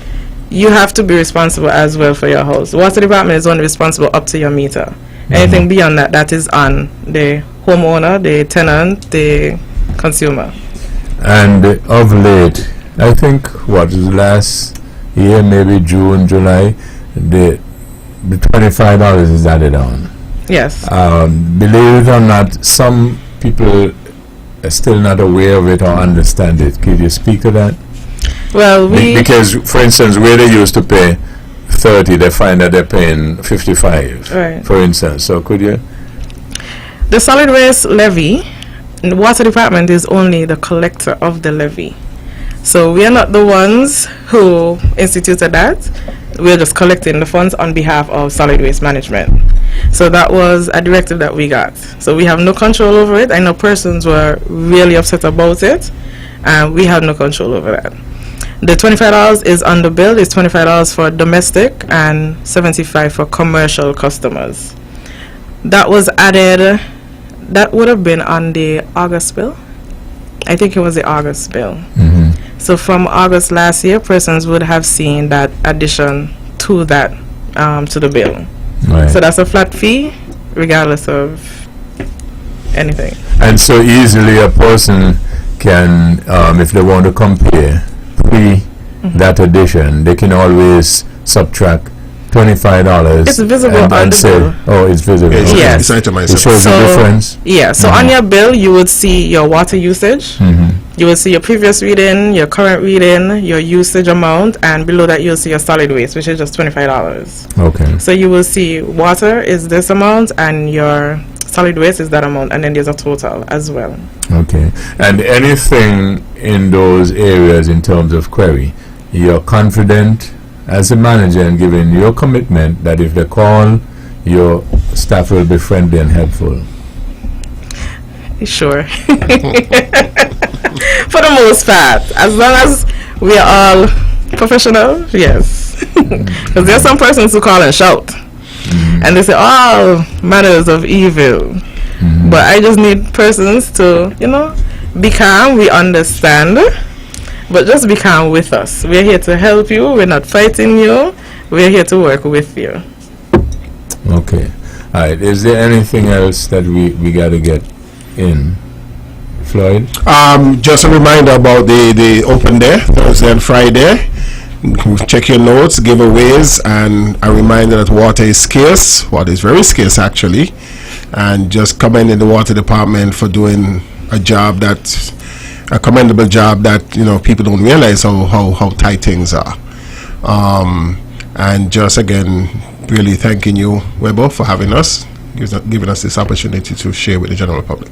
you have to be responsible as well for your house. The water department is only responsible up to your meter. Anything beyond that, that is on the homeowner, the tenant, the consumer. And of late, I think last year, maybe June, July, the $25 is added on. Yes. Believe it or not, some people are still not aware of it or understand it. Could you speak to that? Well, because, for instance, where they used to pay 30, they find that they're paying 55, right, for instance. So could you? The solid waste levy, the water department is only the collector of the levy. So we are not the ones who instituted that. We're just collecting the funds on behalf of solid waste management. So that was a directive that we got. So we have no control over it. I know persons were really upset about it, and we have no control over that. The $25 is on the bill. It's $25 for domestic and $75 for commercial customers. That was added, that would have been on the August bill. I think it was the August bill. So from August last year, persons would have seen that addition to that, to the bill. Right. So that's a flat fee, regardless of anything. And so easily a person can, if they want to compare that addition, they can always subtract $25. It's visible on and the say, bill. oh, it's visible. It's, Okay. Yes. it's itemized. It shows the difference. Yeah, so on your bill, you would see your water usage. You will see your previous reading, your current reading, your usage amount, and below that you'll see your solid waste, which is just $25. Okay. So you will see water is this amount and your solid waste is that amount, and then there's a total as well. Okay. And anything in those areas in terms of query, you're confident as a manager and given your commitment that if they call, your staff will be friendly and helpful. Sure. For the most part, as long as we are all professional, yes. Because there are some persons who call and shout, and they say all manners of evil. But I just need persons to, be calm. We understand, but just be calm with us. We're here to help you. We're not fighting you. We're here to work with you. Okay. All right. Is there anything else that we got to get in? Floyd? Just a reminder about the open day, Thursday and Friday. Check your notes, giveaways, and a reminder that water is scarce. Water is very scarce, actually. And just commending the water department for doing a commendable job that people don't realize how tight things are. And just again, really thanking you, Webbo, for having us, giving us this opportunity to share with the general public.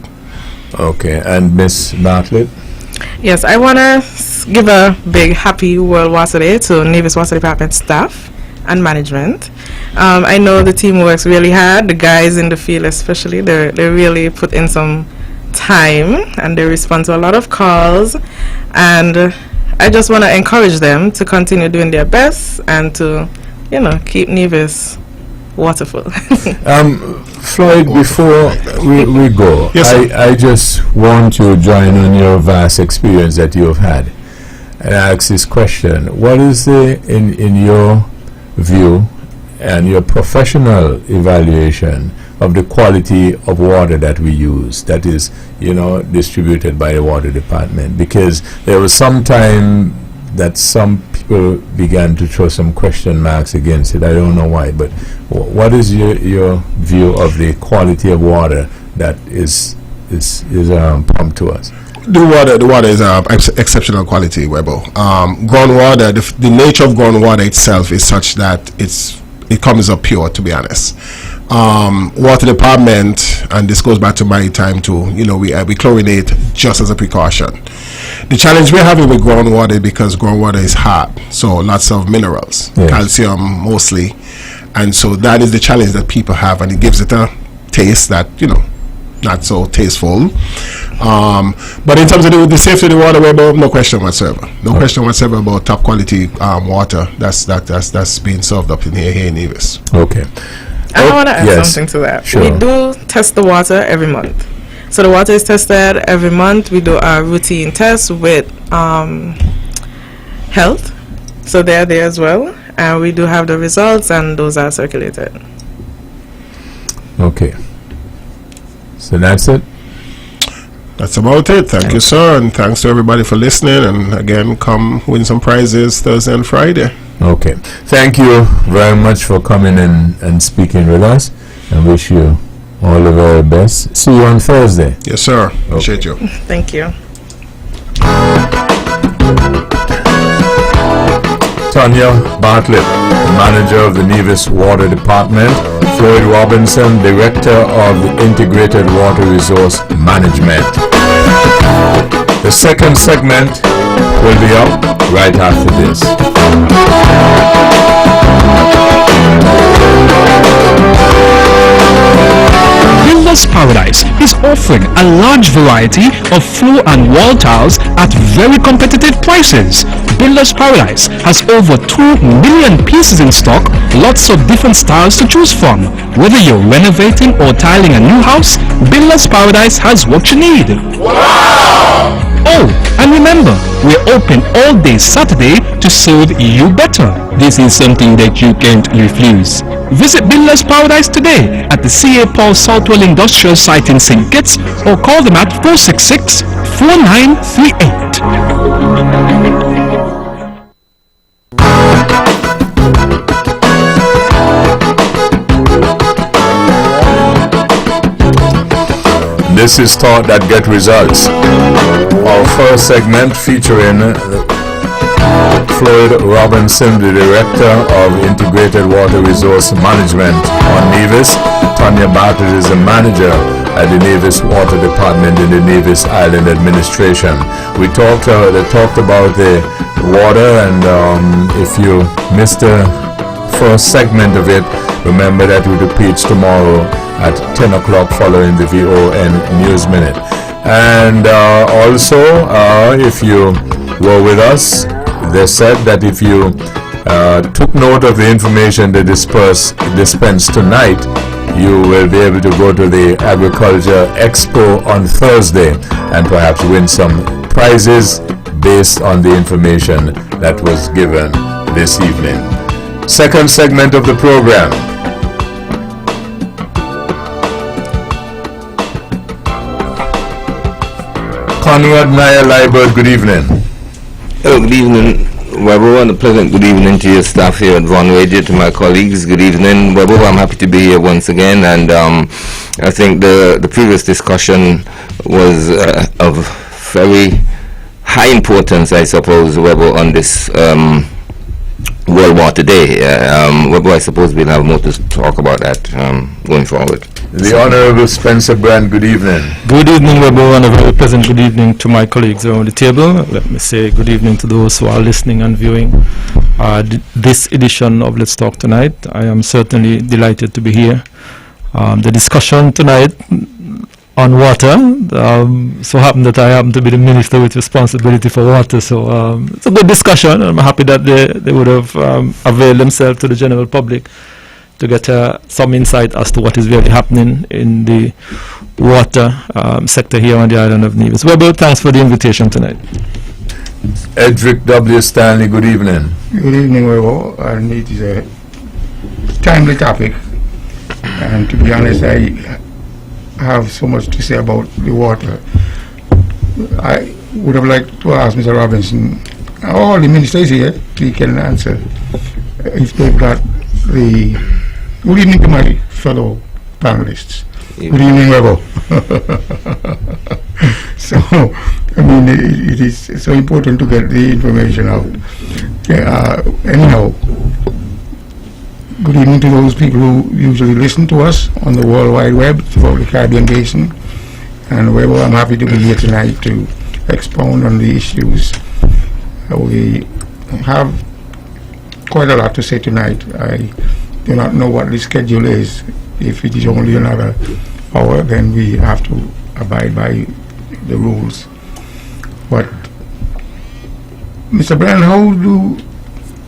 Okay. And Miss Bartlett? Yes, I want to give a big happy World Water Day to Nevis Water Department staff and management. I know the team works really hard. The guys in the field especially, they really put in some time and they respond to a lot of calls. And I just want to encourage them to continue doing their best and to, keep Nevis waterful. Floyd, before we go, Yes, sir. I just want to join on your vast experience that you have had and ask this question. What is in your view and your professional evaluation of the quality of water that we use, that is, distributed by the water department? Because there was some time that some people began to throw some question marks against it. I don't know why, but what is your view of the quality of water that is pumped to us? The water is exceptional quality, Webbo. Groundwater, the nature of groundwater itself is such that it comes up pure, to be honest. Water department, and this goes back to my time too, we chlorinate just as a precaution. The challenge we're having with groundwater, because groundwater is hard, so lots of minerals, Yes. calcium mostly, and so that is the challenge that people have, and it gives it a taste that not so tasteful. But in terms of the safety of the water, no question whatsoever. No question whatsoever about top quality water that's being served up in here in Nevis. Okay. I want to add yes. something to that. Sure. We do test the water every month. So the water is tested every month. We do our routine tests with health. So they're there as well. And we do have the results, and those are circulated. Okay. So that's it? That's about it. Thank you, sir, and thanks to everybody for listening. And again, come win some prizes Thursday and Friday. Okay. Thank you very much for coming in and speaking with us, and wish you all the very best. See you on Thursday. Yes, sir. Appreciate you. Thank you. Tanya Bartlett, manager of the Nevis Water Department. Floyd Robinson, director of the Integrated Water Resource Management. The second segment will be up right after this. Builder's Paradise is offering a large variety of floor and wall tiles at very competitive prices. Builder's Paradise has over 2 million pieces in stock, lots of different styles to choose from. Whether you're renovating or tiling a new house, Builder's Paradise has what you need. Wow! Oh, and remember, we're open all day Saturday to serve you better. This is something that you can't refuse. Visit Builder's Paradise today at the C.A. Paul Southwell Industrial Site in St. Kitts or call them at 466-4938. This is Thought That Get Results. Our first segment featuring Floyd Robinson, the Director of Integrated Water Resource Management on Nevis. Tanya Bartlett is the Manager at the Nevis Water Department in the Nevis Island Administration. They talked about the water, and if you missed the first segment of it, remember that we repeat tomorrow at 10 o'clock following the VON News Minute. And also, if you were with us, they said that if you took note of the information they dispensed tonight, you will be able to go to the Agriculture Expo on Thursday and perhaps win some prizes based on the information that was given this evening. Second segment of the program. Conrad Nair Liebert, good evening. Hello, good evening, Webbo, and a pleasant good evening to your staff here at Vaughan Radio, to my colleagues. Good evening, Webbo. I'm happy to be here once again, and I think the previous discussion was of very high importance, I suppose, Webbo, on this World War today. Webbo, I suppose we'll have more to talk about that going forward. The Honorable Spencer Brand, good evening. Good evening, Webbo, and a very pleasant good evening to my colleagues around the table. Let me say good evening to those who are listening and viewing this edition of Let's Talk Tonight. I am certainly delighted to be here. The discussion tonight on water, so happened that I happen to be the minister with responsibility for water, so it's a good discussion. I'm happy that they would have availed themselves to the general public to get some insight as to what is really happening in the water sector here on the island of Nevis. Webbo, thanks for the invitation tonight. Edric W. Stanley, good evening. Good evening, Webbo, and it is a timely topic, and to be honest, I have so much to say about the water. I would have liked to ask Mr. Robinson, all the ministers here, he can answer if they've got the... Good evening to my fellow panelists. Good evening, Webbo. So, I mean, it is so important to get the information out. Anyhow, good evening to those people who usually listen to us on the World Wide Web throughout the Caribbean Basin. And Webbo, I'm happy to be here tonight to expound on the issues. We have quite a lot to say tonight. I do not know what the schedule is. If it is only another hour, then we have to abide by the rules. But Mr. Brand, how do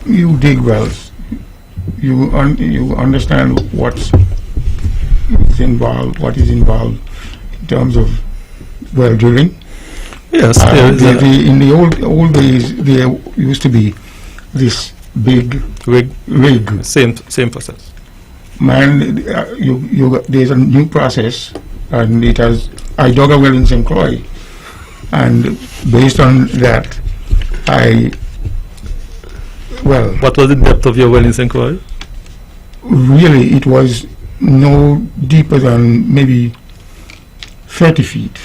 you dig wells? You understand what's involved, what is involved in terms of well drilling? Yes. In the old days, there used to be this big rig. Same process. Man, there's a new process, and I dug a well in St. Croix, and based on that, What was the depth of your well in St. Croix? Really, it was no deeper than maybe 30 feet.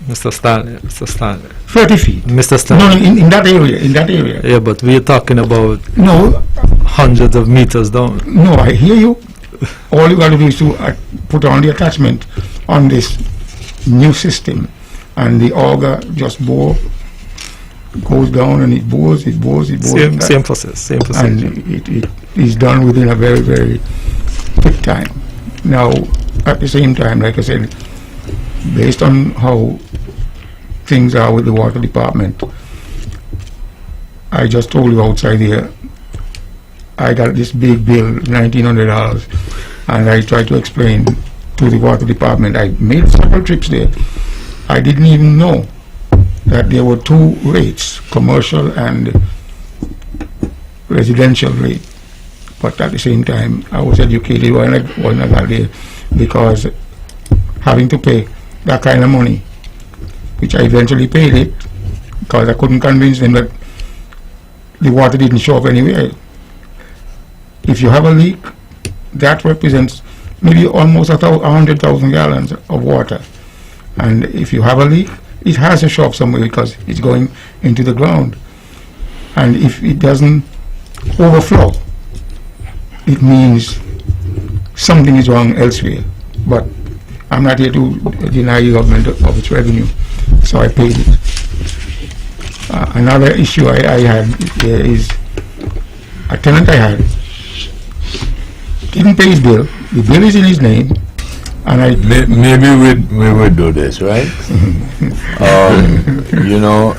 Mr. Stanley. 30 feet. Mr. Stanley. No, in that area. Yeah, but we're talking about No, hundreds of meters down. no, I hear you. All you got to do is to put on the attachment on this new system, and the auger just goes down, and it bores. Same process. And it is done within a very, very quick time. Now, at the same time, like I said, based on how things are with the water department, I just told you outside here, I got this big bill, $1,900, and I tried to explain to the water department. I made several trips there. I didn't even know that there were two rates, commercial and residential rate. But at the same time, I was educated when I got there, because having to pay that kind of money, which I eventually paid it, because I couldn't convince them that the water didn't show up anywhere. If you have a leak, that represents maybe almost 100,000 gallons of water. And if you have a leak, it has to show up somewhere, because it's going into the ground. And if it doesn't overflow, it means something is wrong elsewhere. But I'm not here to deny the government of its revenue, so I paid it. Another issue I had is a tenant I had didn't pay his bill. The bill is in his name, and I maybe we would do this, right? You know,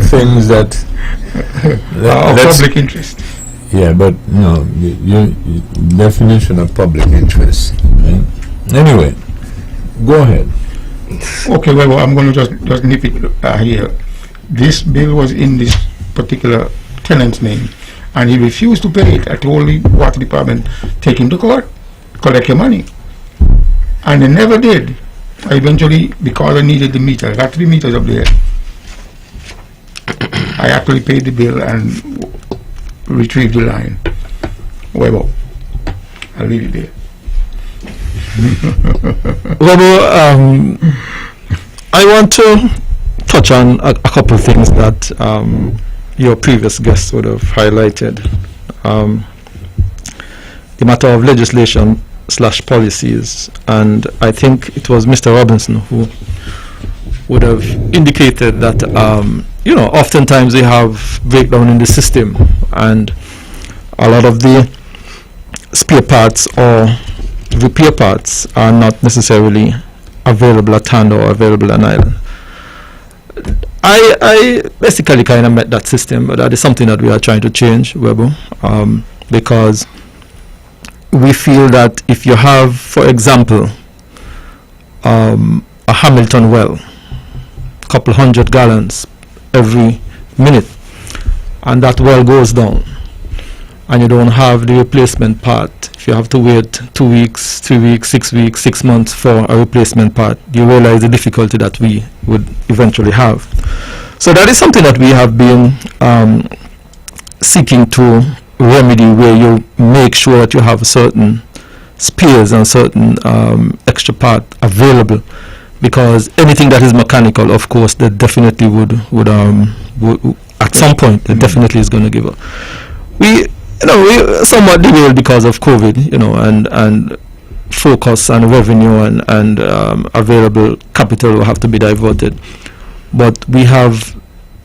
things that of public interest. Yeah, but no, your definition of public interest. Right? Anyway, go ahead. Okay, well, I'm going to just nip it here. This bill was in this particular tenant's name, and he refused to pay it. I told the water department, take him to court, collect your money. And they never did. I eventually, because I needed the meter, I got 3 meters up there. I actually paid the bill and retrieved the line. Webbo, I'll leave it there. Webbo, I want to touch on a couple of things that your previous guests would have highlighted. The matter of legislation / policies, and I think it was Mr. Robinson who would have indicated that oftentimes they have breakdown in the system, and a lot of the spare parts or repair parts are not necessarily available at hand or available on island. I basically kind of met that system, but that is something that we are trying to change, Webbo, because we feel that if you have, for example, a Hamilton well, a couple 100 gallons every minute, and that well goes down, and you don't have the replacement part, if you have to wait 2 weeks, 3 weeks, 6 weeks, 6 months for a replacement part, you realize the difficulty that we would eventually have. So that is something that we have been seeking to remedy, where you make sure that you have certain spares and certain extra part available, because anything that is mechanical, of course, that definitely would at some point, it definitely is going to give up. We somewhat derailed because of COVID, and focus and revenue and available capital will have to be diverted. But we have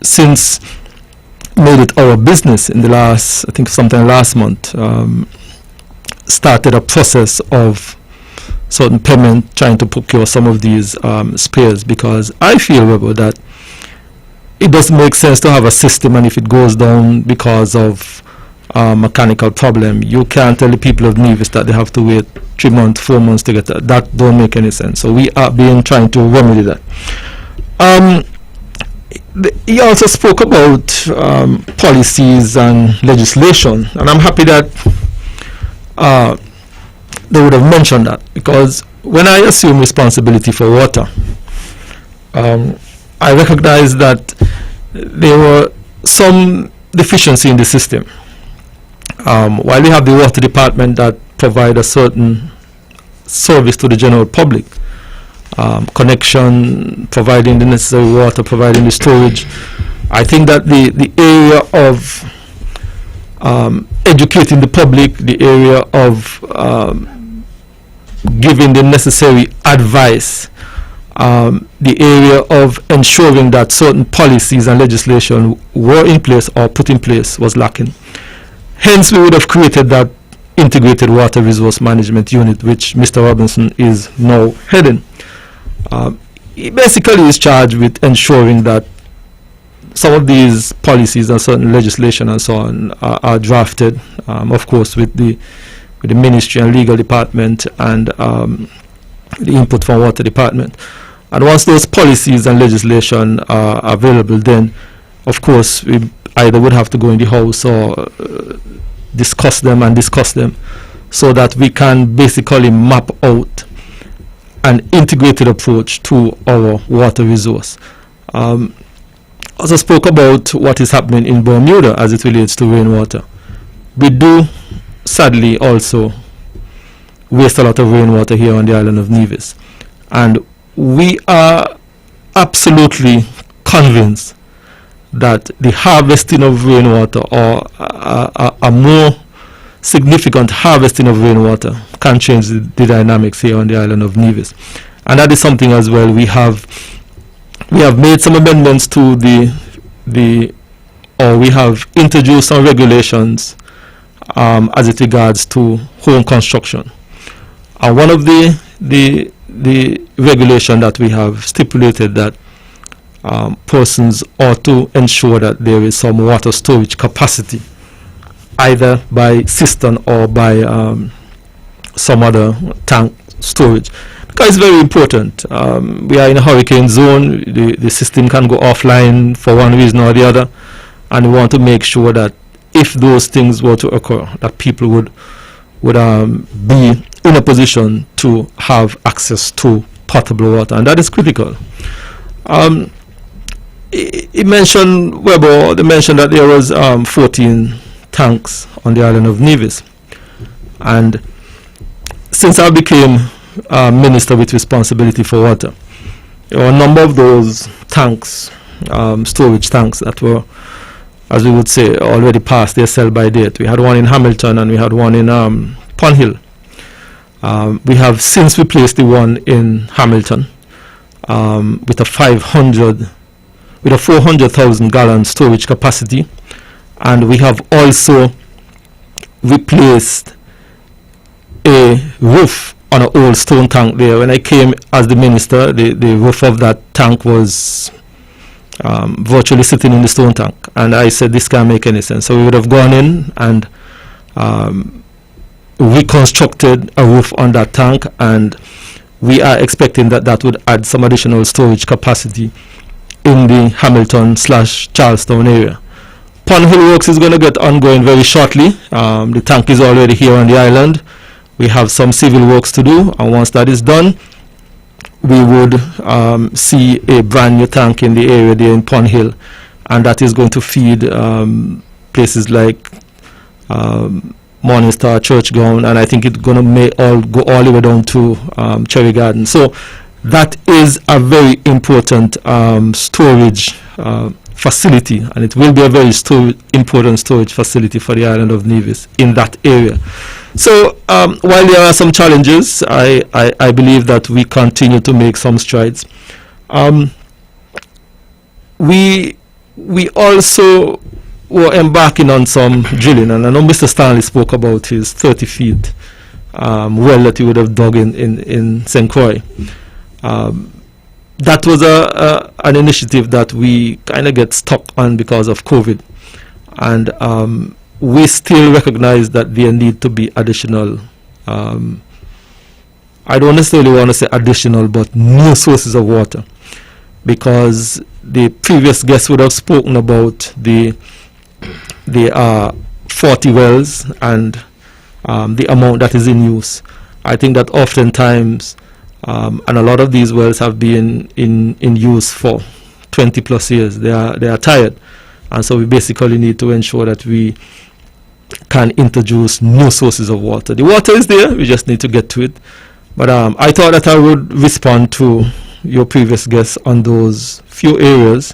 since made it our business in the last, I think sometime last month, started a process of certain payment, trying to procure some of these spares, because I feel, Webbo, that it doesn't make sense to have a system, and if it goes down because of mechanical problem, you can't tell the people of Nevis that they have to wait 3 months, 4 months to get that. That don't make any sense. So we are trying to remedy that. He also spoke about policies and legislation, and I'm happy that they would have mentioned that, because when I assume responsibility for water, I recognize that there were some deficiency in the system. While we have the water department that provide a certain service to the general public, connection, providing the necessary water, providing the storage, I think that the area of educating the public, the area of giving the necessary advice, the area of ensuring that certain policies and legislation were in place or put in place was lacking. Hence, we would have created that integrated water resource management unit, which Mr. Robinson is now heading. He basically is charged with ensuring that some of these policies and certain legislation and so on are drafted, of course, with the ministry and legal department and the input from water department. And once those policies and legislation are available, then of course we either would have to go in the house or discuss them so that we can basically map out an integrated approach to our water resource. As I spoke about what is happening in Bermuda as it relates to rainwater, we do sadly also waste a lot of rainwater here on the island of Nevis. And we are absolutely convinced that the harvesting of rainwater or a more significant harvesting of rainwater can change the dynamics here on the island of Nevis. And that is something as well we have made some amendments to we have introduced some regulations as it regards to home construction. And one of the regulation that we have stipulated that persons ought to ensure that there is some water storage capacity, either by cistern or by some other tank storage, because it's very important. We are in a hurricane zone. The system can go offline for one reason or the other, and we want to make sure that if those things were to occur, that people would be in a position to have access to potable water, and that is critical. He mentioned, Webbo, they mentioned that there was 14 tanks on the island of Nevis, and since I became minister with responsibility for water, there were a number of those tanks, storage tanks that were, as we would say, already past their sell-by date. We had one in Hamilton and we had one in Pond Hill. We have since replaced the one in Hamilton with a 400,000 gallon storage capacity, and we have also replaced a roof on an old stone tank there. When I came as the minister, the roof of that tank was virtually sitting in the stone tank, and I said this can't make any sense. So we would have gone in and reconstructed a roof on that tank, and we are expecting that would add some additional storage capacity in the Hamilton/Charlestown area. Pond Hill works is going to get ongoing very shortly. The tank is already here on the island. We have some civil works to do, and once that is done, we would see a brand new tank in the area there in Pond Hill, and that is going to feed places like Morning Star, Church Ground, and I think it's going to go all the way down to Cherry Garden. So that is a very important storage facility, and it will be a very important storage facility for the island of Nevis in that area. So while there are some challenges, I believe that we continue to make some strides. We also were embarking on some drilling, and I know Mr. Stanley spoke about his 30 feet well that he would have dug in St. Croix. That was an initiative that we kind of get stuck on because of COVID, and we still recognize that there need to be additional, I don't necessarily want to say additional, but new sources of water, because the previous guests would have spoken about the 40 wells and the amount that is in use. I think that oftentimes, and a lot of these wells have been in use for 20 plus years. They are tired, and so we basically need to ensure that we can introduce new sources of water. The water is there, we just need to get to it. But I thought that I would respond to your previous guests on those few areas.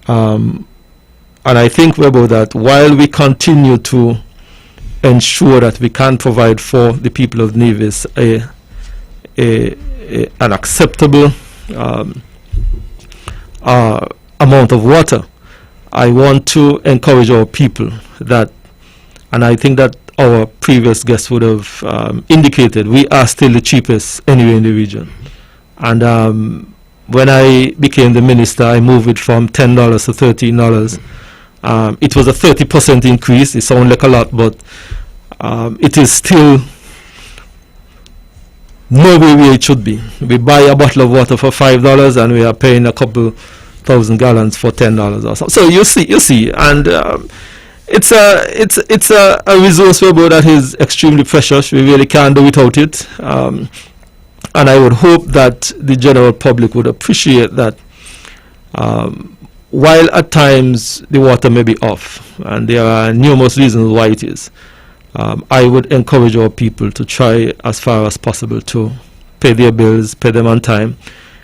And I think, Webbo, that while we continue to ensure that we can provide for the people of Nevis an acceptable amount of water, I want to encourage our people that, and I think that our previous guests would have indicated, we are still the cheapest anywhere in the region. And when I became the minister, I moved it from $10 to $13. It was a 30% increase. It sounds like a lot, but it is still nowhere where it should be. We buy a bottle of water for $5 and we are paying a couple thousand gallons for $10 or something. So you see, and it's a resource that is extremely precious. We really can't do without it. And I would hope that the general public would appreciate that while at times the water may be off, and there are numerous reasons why it is, I would encourage our people to try as far as possible to pay their bills, pay them on time.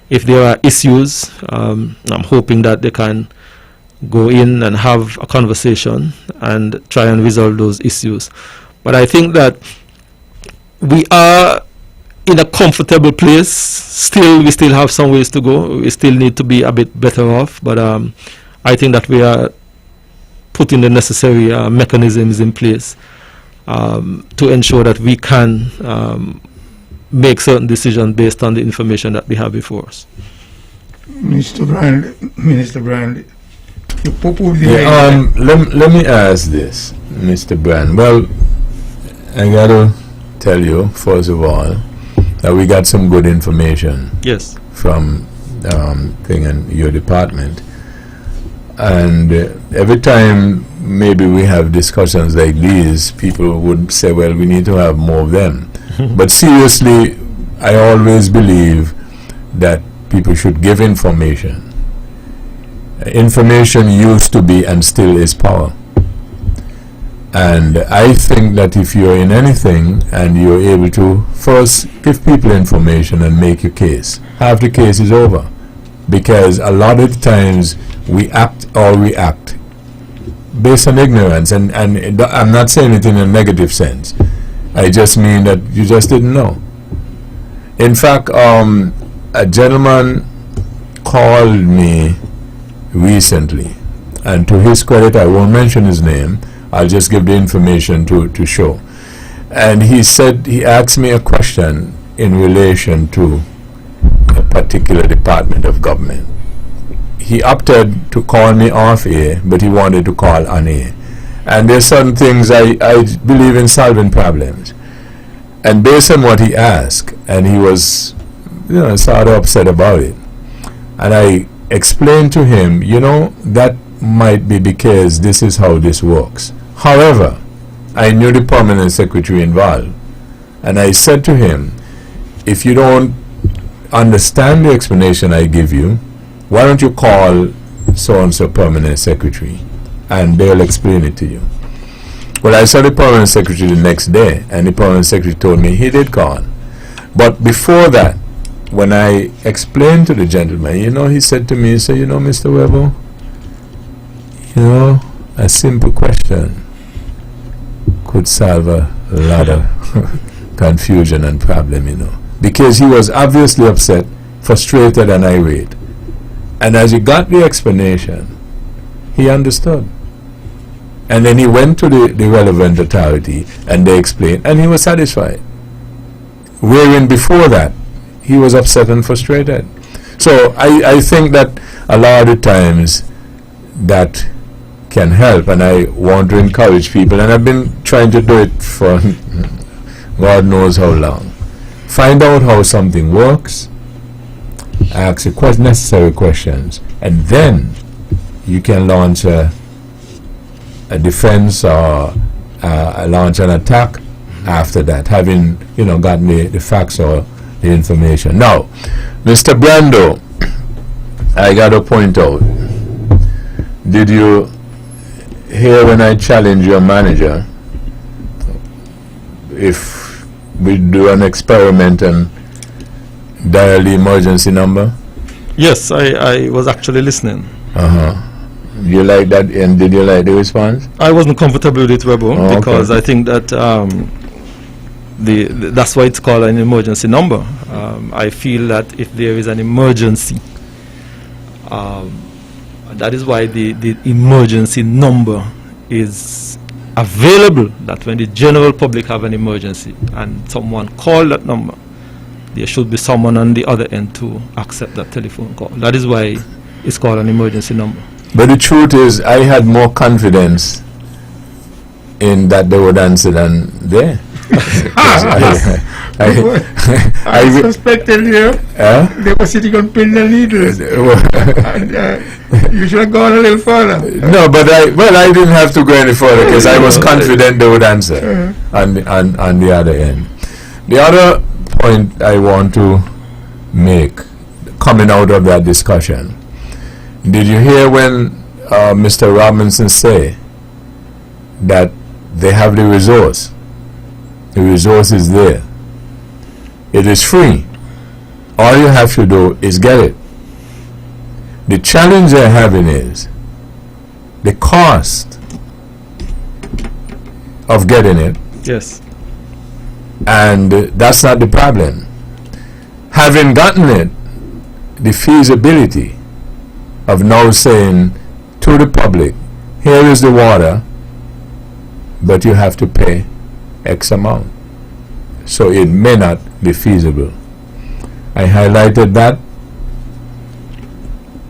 If there are issues, I'm hoping that they can go in and have a conversation and try and resolve those issues. But I think that we are in a comfortable place. We still have some ways to go. We still need to be a bit better off. But I think that we are putting the necessary mechanisms in place to ensure that we can make certain decisions based on the information that we have before us. Minister Brand, you proposed let me ask this, Mr. Brand. Well, I got to tell you, first of all, that we got some good information. Yes. From thing in your department. And every time maybe we have discussions like these, people would say, well, we need to have more of them. But seriously, I always believe that people should give information. Information used to be and still is power. And I think that if you're in anything and you're able to first give people information and make your case, half the case is over. Because a lot of the times we act or react based on ignorance, and I'm not saying it in a negative sense. I just mean that you just didn't know. In fact, a gentleman called me recently, and to his credit, I won't mention his name. I'll just give the information to show. And he asked me a question in relation to a particular department of government. He opted to call me off air, but he wanted to call on air. And there's certain things I believe in solving problems. And based on what he asked, and he was, sort of upset about it. And I explained to him, that might be because this is how this works. However, I knew the permanent secretary involved. And I said to him, if you don't understand the explanation I give you, why don't you call so-and-so permanent secretary and they'll explain it to you. Well, I saw the permanent secretary the next day, and the permanent secretary told me he did call. But before that, when I explained to the gentleman, he said to me, Mr. Webbo, a simple question could solve a lot of confusion and problem, because he was obviously upset, frustrated, and irate. And as he got the explanation, he understood. And then he went to the relevant authority and they explained, and he was satisfied. Wherein before that, he was upset and frustrated. So I think that a lot of times that can help, and I want to encourage people, and I've been trying to do it for God knows how long. Find out how something works, ask necessary questions, and then you can launch a defense or launch an attack after that, having gotten the facts or the information. Now, Mr. Brando, I got to point out, did you hear when I challenged your manager if we do an experiment and dial the emergency number? Yes, I was actually listening. You like that, and did you like the response? I wasn't comfortable with it, Webbo, because I think that that's why it's called an emergency number. I feel that if there is an emergency, that is why the emergency number is available, that when the general public have an emergency and someone call that number, there should be someone on the other end to accept that telephone call. That is why it's called an emergency number. But the truth is, I had more confidence in that they would answer than they. I suspected they were sitting on pins and needles. And, you should have gone a little further. No, but I didn't have to go any further because I was confident they would answer on the other end. The other point I want to make, coming out of that discussion, did you hear when Mr. Robinson say that they have the resource? The resource is there. It is free. All you have to do is get it. The challenge they're having is the cost of getting it. Yes. And that's not the problem. Having gotten it, the feasibility of now saying to the public, here is the water, but you have to pay X amount. So it may not be feasible. I highlighted that.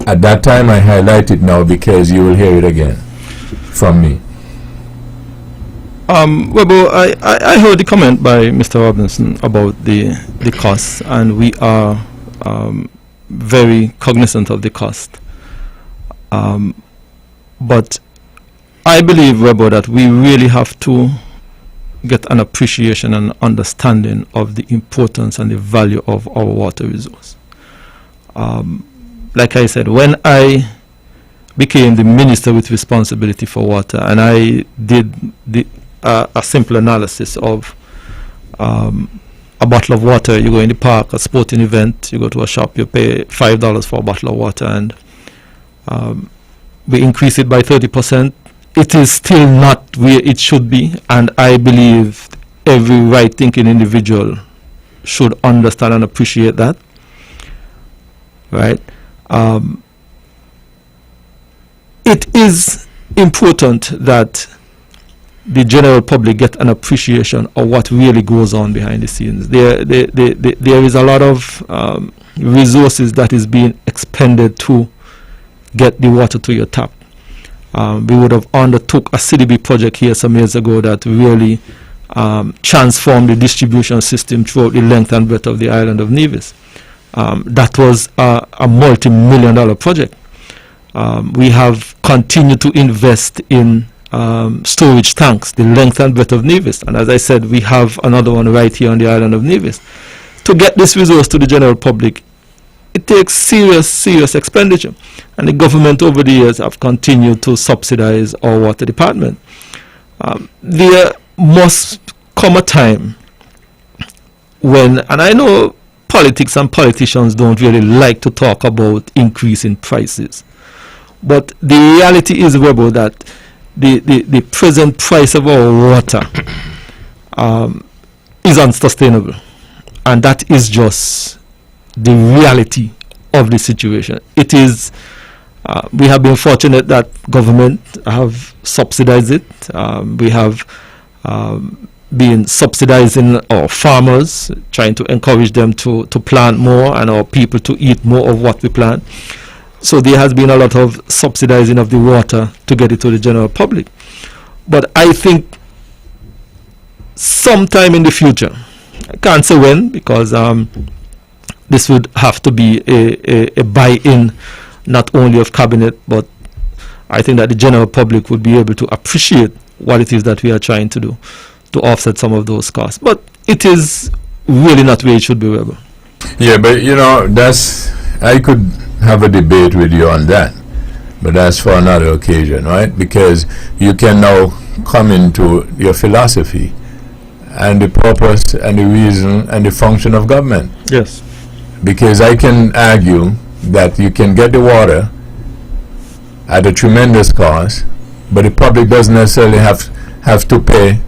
At that time, I highlight it now because you will hear it again from me. Webbo, I heard the comment by Mr. Robinson about the cost, and we are very cognizant of the cost. But I believe, Webbo, that we really have to get an appreciation and understanding of the importance and the value of our water resource. Like I said, when I became the minister with responsibility for water, and I did a simple analysis of a bottle of water. You go in the park, a sporting event, you go to a shop, you pay $5 for a bottle of water, and we increase it by 30%. It is still not where it should be, and I believe every right-thinking individual should understand and appreciate that. Right? It is important that the general public get an appreciation of what really goes on behind the scenes. There is a lot of resources that is being expended to get the water to your tap. We would have undertook a CDB project here some years ago that really transformed the distribution system throughout the length and breadth of the island of Nevis. That was a multi-million-dollar project. We have continued to invest in storage tanks, the length and breadth of Nevis. And as I said, we have another one right here on the island of Nevis. To get this resource to the general public, it takes serious expenditure. And the government over the years have continued to subsidize our water department. There must come a time when, and I know politics and politicians don't really like to talk about increasing prices, but the reality is, Webbo, that the present price of our water is unsustainable, and that is just the reality of the situation. It is. We have been fortunate that government have subsidized it. We have been subsidizing our farmers, trying to encourage them to plant more and our people to eat more of what we plant. So there has been a lot of subsidizing of the water to get it to the general public. But I think sometime in the future, I can't say when, because this would have to be a buy-in not only of cabinet, but I think that the general public would be able to appreciate what it is that we are trying to do to offset some of those costs. But it is really not where it should be, Webbo. Yeah, but you know, I could have a debate with you on that, but that's for another occasion, right? Because you can now come into your philosophy and the purpose and the reason and the function of government. Yes. Because I can argue that you can get the water at a tremendous cost, but the public doesn't necessarily have to pay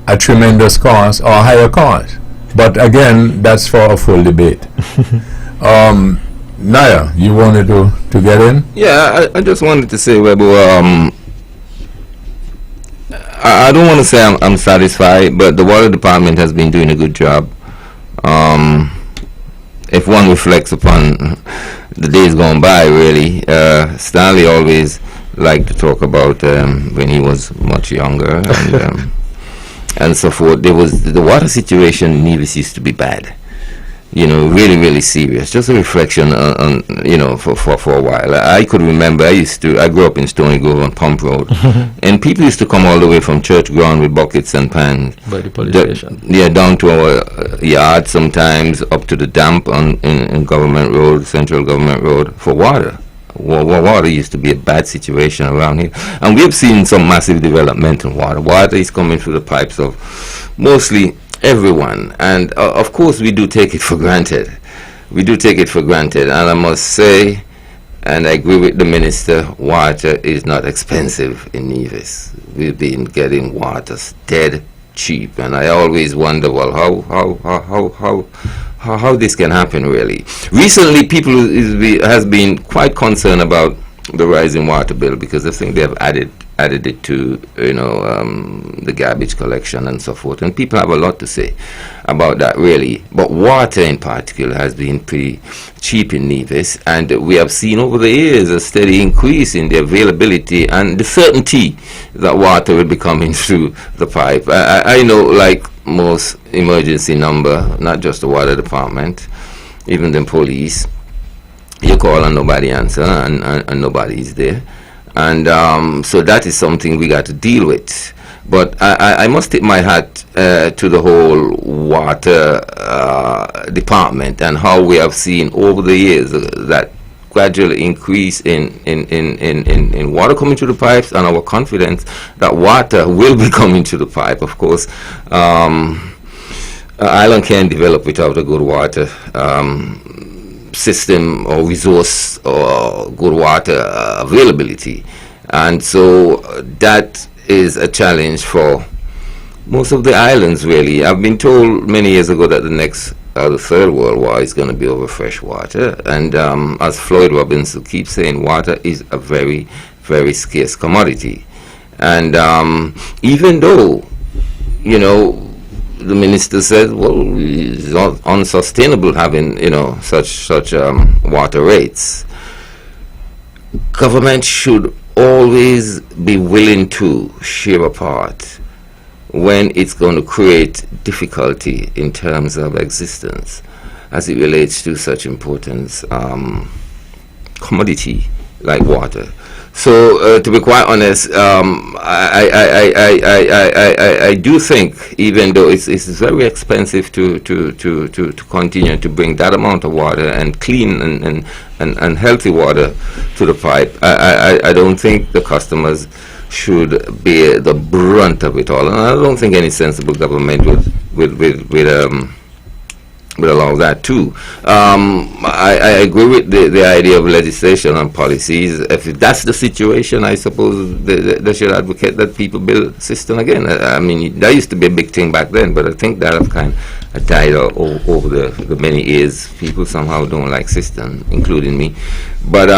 a tremendous cost or a higher cost. But again, that's for a full debate. Naya, you wanted to get in? Yeah, I just wanted to say, Webbo, I don't want to say I'm satisfied, but the water department has been doing a good job. If one reflects upon the days gone by, really, Stanley always liked to talk about when he was much younger and so forth. There was the water situation in Nevis used to be bad. Really, really serious. Just a reflection on for a while. I could remember, I grew up in Stony Grove on Pump Road, and people used to come all the way from church ground with buckets and pans. By the police station. Yeah, down to our yard sometimes, up to the dump in Government Road, Central Government Road, for water. Water used to be a bad situation around here. And we have seen some massive development in water. Water is coming through the pipes of mostly everyone, and of course we do take it for granted. And I must say, and I agree with the minister, water is not expensive in Nevis. We've been getting water dead cheap, and I always wonder, well, how this can happen, really. Recently, people has been quite concerned about the rising water bill because I think they have added it to the garbage collection and so forth, and people have a lot to say about that, really. But water in particular has been pretty cheap in Nevis, and we have seen over the years a steady increase in the availability and the certainty that water will be coming through the pipe. I know, like most emergency number, not just the water department, even the police, you call and nobody answer, and nobody is there. And so that is something we got to deal with. But I must tip my hat to the whole water department and how we have seen over the years that gradual increase in water coming through the pipes, and our confidence that water will be coming to the pipe. Of course, Ireland can't develop without a good water system or resource or good water availability, and so that is a challenge for most of the islands, really. I've been told many years ago that the next the Third World War is going to be over fresh water, and as Floyd Robinson keeps saying, water is a very, very scarce commodity. And even though the minister said, well, it's not unsustainable having such water rates. Government should always be willing to share a part when it's going to create difficulty in terms of existence as it relates to such important commodity like water. So to be quite honest, I do think, even though it's very expensive to continue to bring that amount of water and clean and healthy water to the pipe, I don't think the customers should bear the brunt of it all, and I don't think any sensible government would allow that too. I agree with the idea of legislation and policies. If that's the situation, I suppose they should advocate that people build a system again. I mean, that used to be a big thing back then, but I think that have kind of died over the many years. People somehow don't like system, including me. But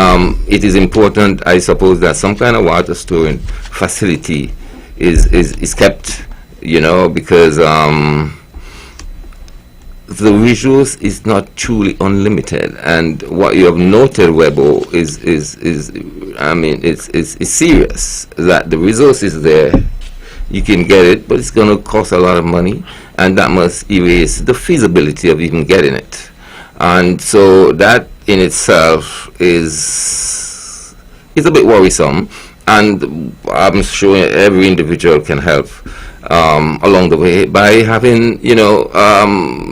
it is important, I suppose, that some kind of water storing facility is kept, because the resource is not truly unlimited, and what you have noted, Webbo, is serious. That the resource is there, you can get it, but it's going to cost a lot of money, and that must erase the feasibility of even getting it. And so that in itself is a bit worrisome, and I'm sure every individual can help along the way by having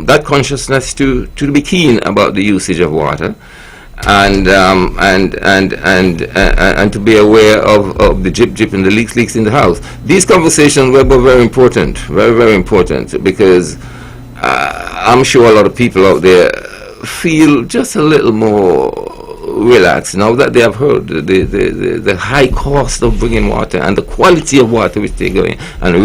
that consciousness to be keen about the usage of water, and to be aware of the drip and the leaks in the house. These conversations were very important, very important, because I'm sure a lot of people out there feel just a little more relaxed now that they have heard the high cost of bringing water and the quality of water which they're going, and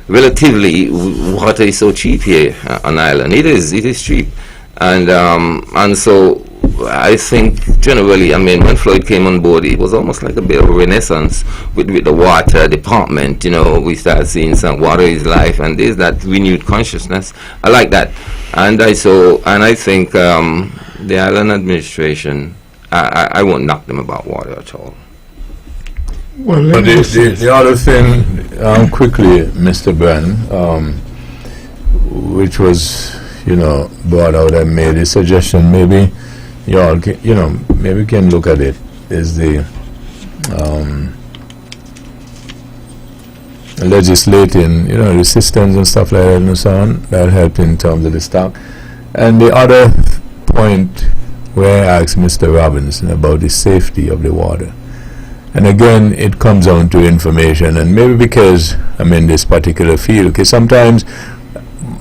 relatively water is so cheap here on Ireland. It is cheap, and so I think generally, I mean, when Floyd came on board, it was almost like a bit of a renaissance with the water department. You know, we started seeing some water is life, and there's that renewed consciousness. I like that, and I think the island administration, I won't knock them about water at all. Well, But the other thing, quickly, Mr. Byrne, which was, brought out and made a suggestion, maybe you all can, maybe we can look at it, is the legislating, the systems and stuff like that and so on, that helped in terms of the stock. And the other point where I asked Mr. Robinson about the safety of the water. And again, it comes down to information, and maybe because I'm in this particular field, because sometimes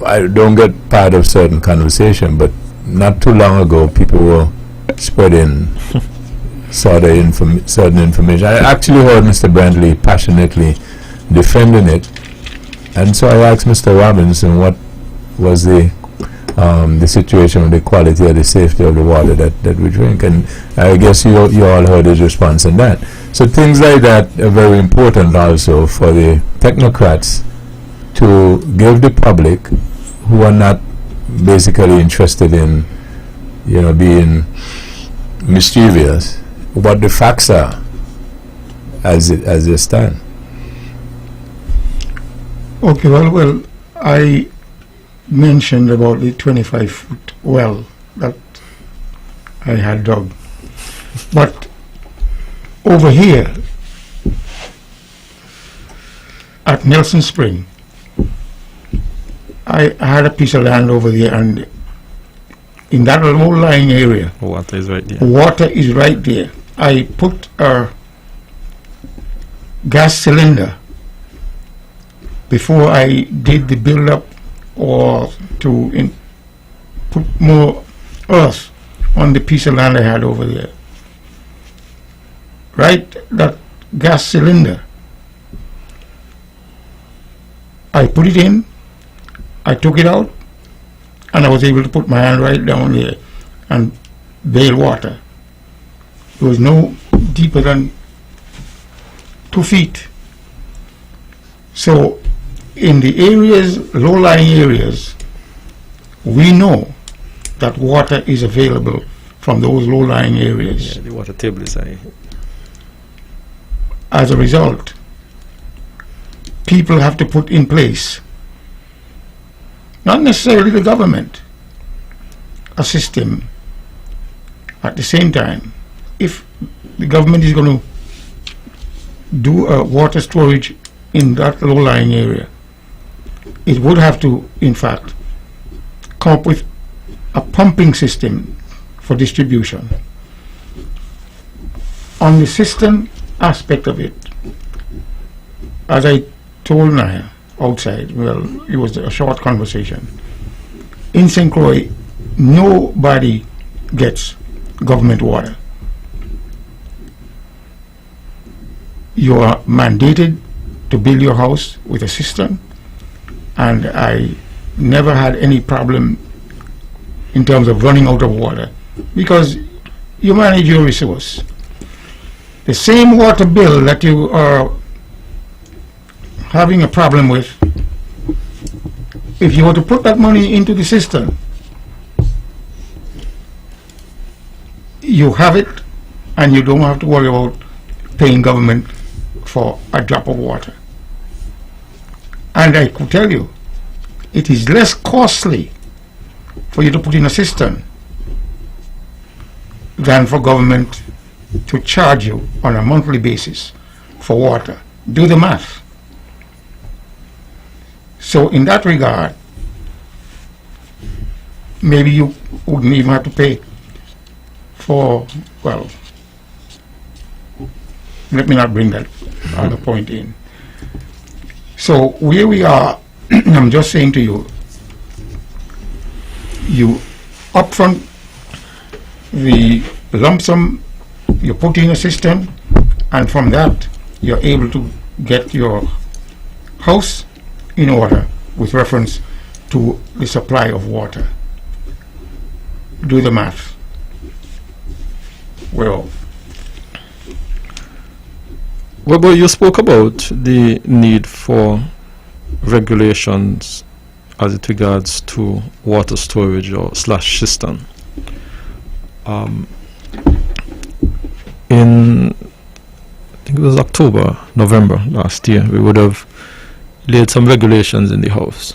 I don't get part of certain conversation, but not too long ago, people were spreading certain information. I actually heard Mr. Brantley passionately defending it, and so I asked Mr. Robinson what was the situation with the quality or the safety of the water that we drink, and I guess you all heard his response on that. So things like that are very important also for the technocrats to give the public, who are not basically interested in being mischievous, what the facts are as they stand. Okay, well, I mentioned about the 25-foot well that I had dug, but over here at Nelson Spring, I had a piece of land over there, and in that low-lying area, Water is right there. water is right there. I put a gas cylinder before I did the build-up or to put more earth on the piece of land I had over there. Right, that gas cylinder, I put it in, I took it out, and I was able to put my hand right down there and bail water. It was no deeper than 2 feet. So in the areas, low-lying areas, we know that water is available from those low-lying areas. Yeah, the water table is high. As a result, people have to put in place, not necessarily the government, a system. At the same time, if the government is going to do a water storage in that low-lying area, it would have to, in fact, come up with a pumping system for distribution. On the system aspect of it, as I told Naya outside, well, it was a short conversation. In St. Croix, nobody gets government water. You are mandated to build your house with a cistern, and I never had any problem in terms of running out of water, because you manage your resource. The same water bill that you are having a problem with, if you were to put that money into the cistern, you have it, and you don't have to worry about paying government for a drop of water. And I could tell you, it is less costly for you to put in a cistern than for government to charge you on a monthly basis for water. Do the math. So in that regard, maybe you wouldn't even have to pay for, well, let me not bring that other point in. So where we are, I'm just saying to you, you upfront the lump sum, you put in a system, and from that you're able to get your house in order with reference to the supply of water. Do the math. Well, Webbo, you spoke about the need for regulations as it regards to water storage or slash cistern. In, I think it was October, November last year, we would have laid some regulations in the House.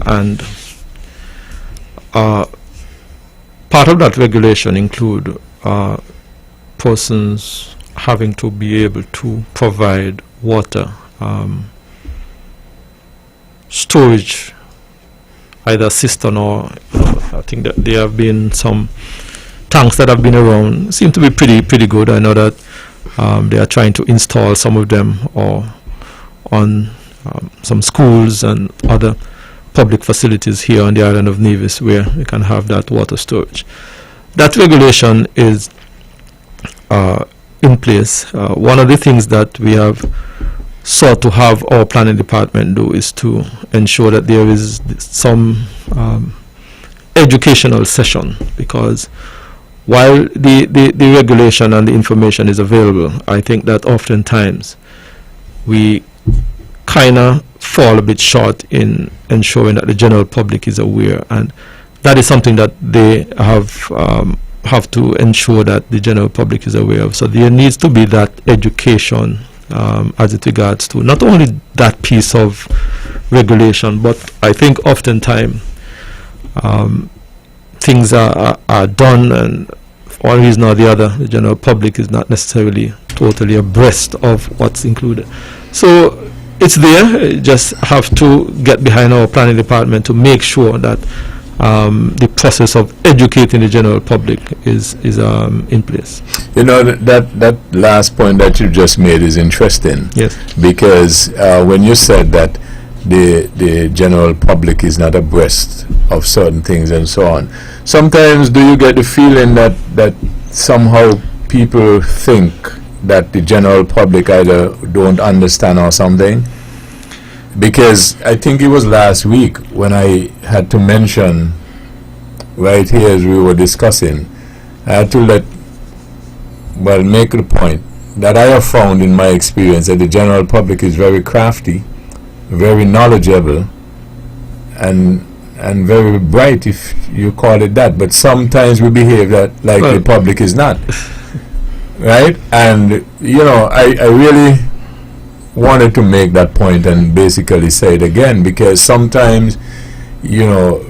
And part of that regulation include persons having to be able to provide water storage, either cistern or I think that there have been some tanks that have been around, seem to be pretty good. I know that they are trying to install some of them or on some schools and other public facilities here on the island of Nevis where we can have that water storage. That regulation is in place. One of the things that we have sought to have our planning department do is to ensure that there is some educational session, because while the regulation and the information is available, I think that oftentimes we kind of fall a bit short in ensuring that the general public is aware, and that is something that they have to ensure that the general public is aware of. So there needs to be that education as it regards to not only that piece of regulation, but I think oftentimes things are done, and for one reason or the other, the general public is not necessarily totally abreast of what's included. So it's there. You just have to get behind our planning department to make sure that the process of educating the general public is in place. You know, that last point that you just made is interesting. Yes. Because when you said that the general public is not abreast of certain things and so on, sometimes do you get the feeling that somehow people think that the general public either don't understand or something? Because I think it was last week when I had to mention right here as we were discussing, I had to make the point that I have found in my experience that the general public is very crafty, very knowledgeable, and very bright, if you call it that, but sometimes we behave like the public is not. Right? And you know, I really wanted to make that point and basically say it again, because sometimes, you know,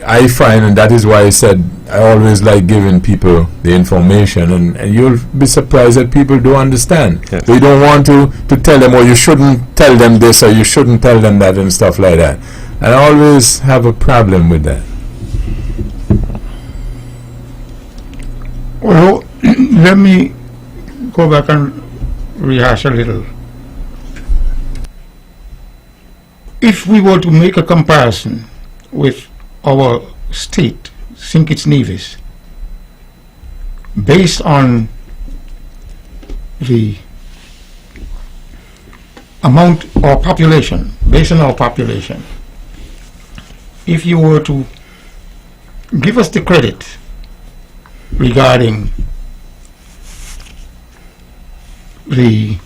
I find, and that is why I said I always like giving people the information, and you'll be surprised that people do understand. Yes. They don't want to tell them, or you shouldn't tell them this or you shouldn't tell them that and stuff like that. And I always have a problem with that. Well, let me go back and rehash a little. If we were to make a comparison with our state, St. Kitts Nevis, based on the amount or population, based on our population, if you were to give us the credit regarding the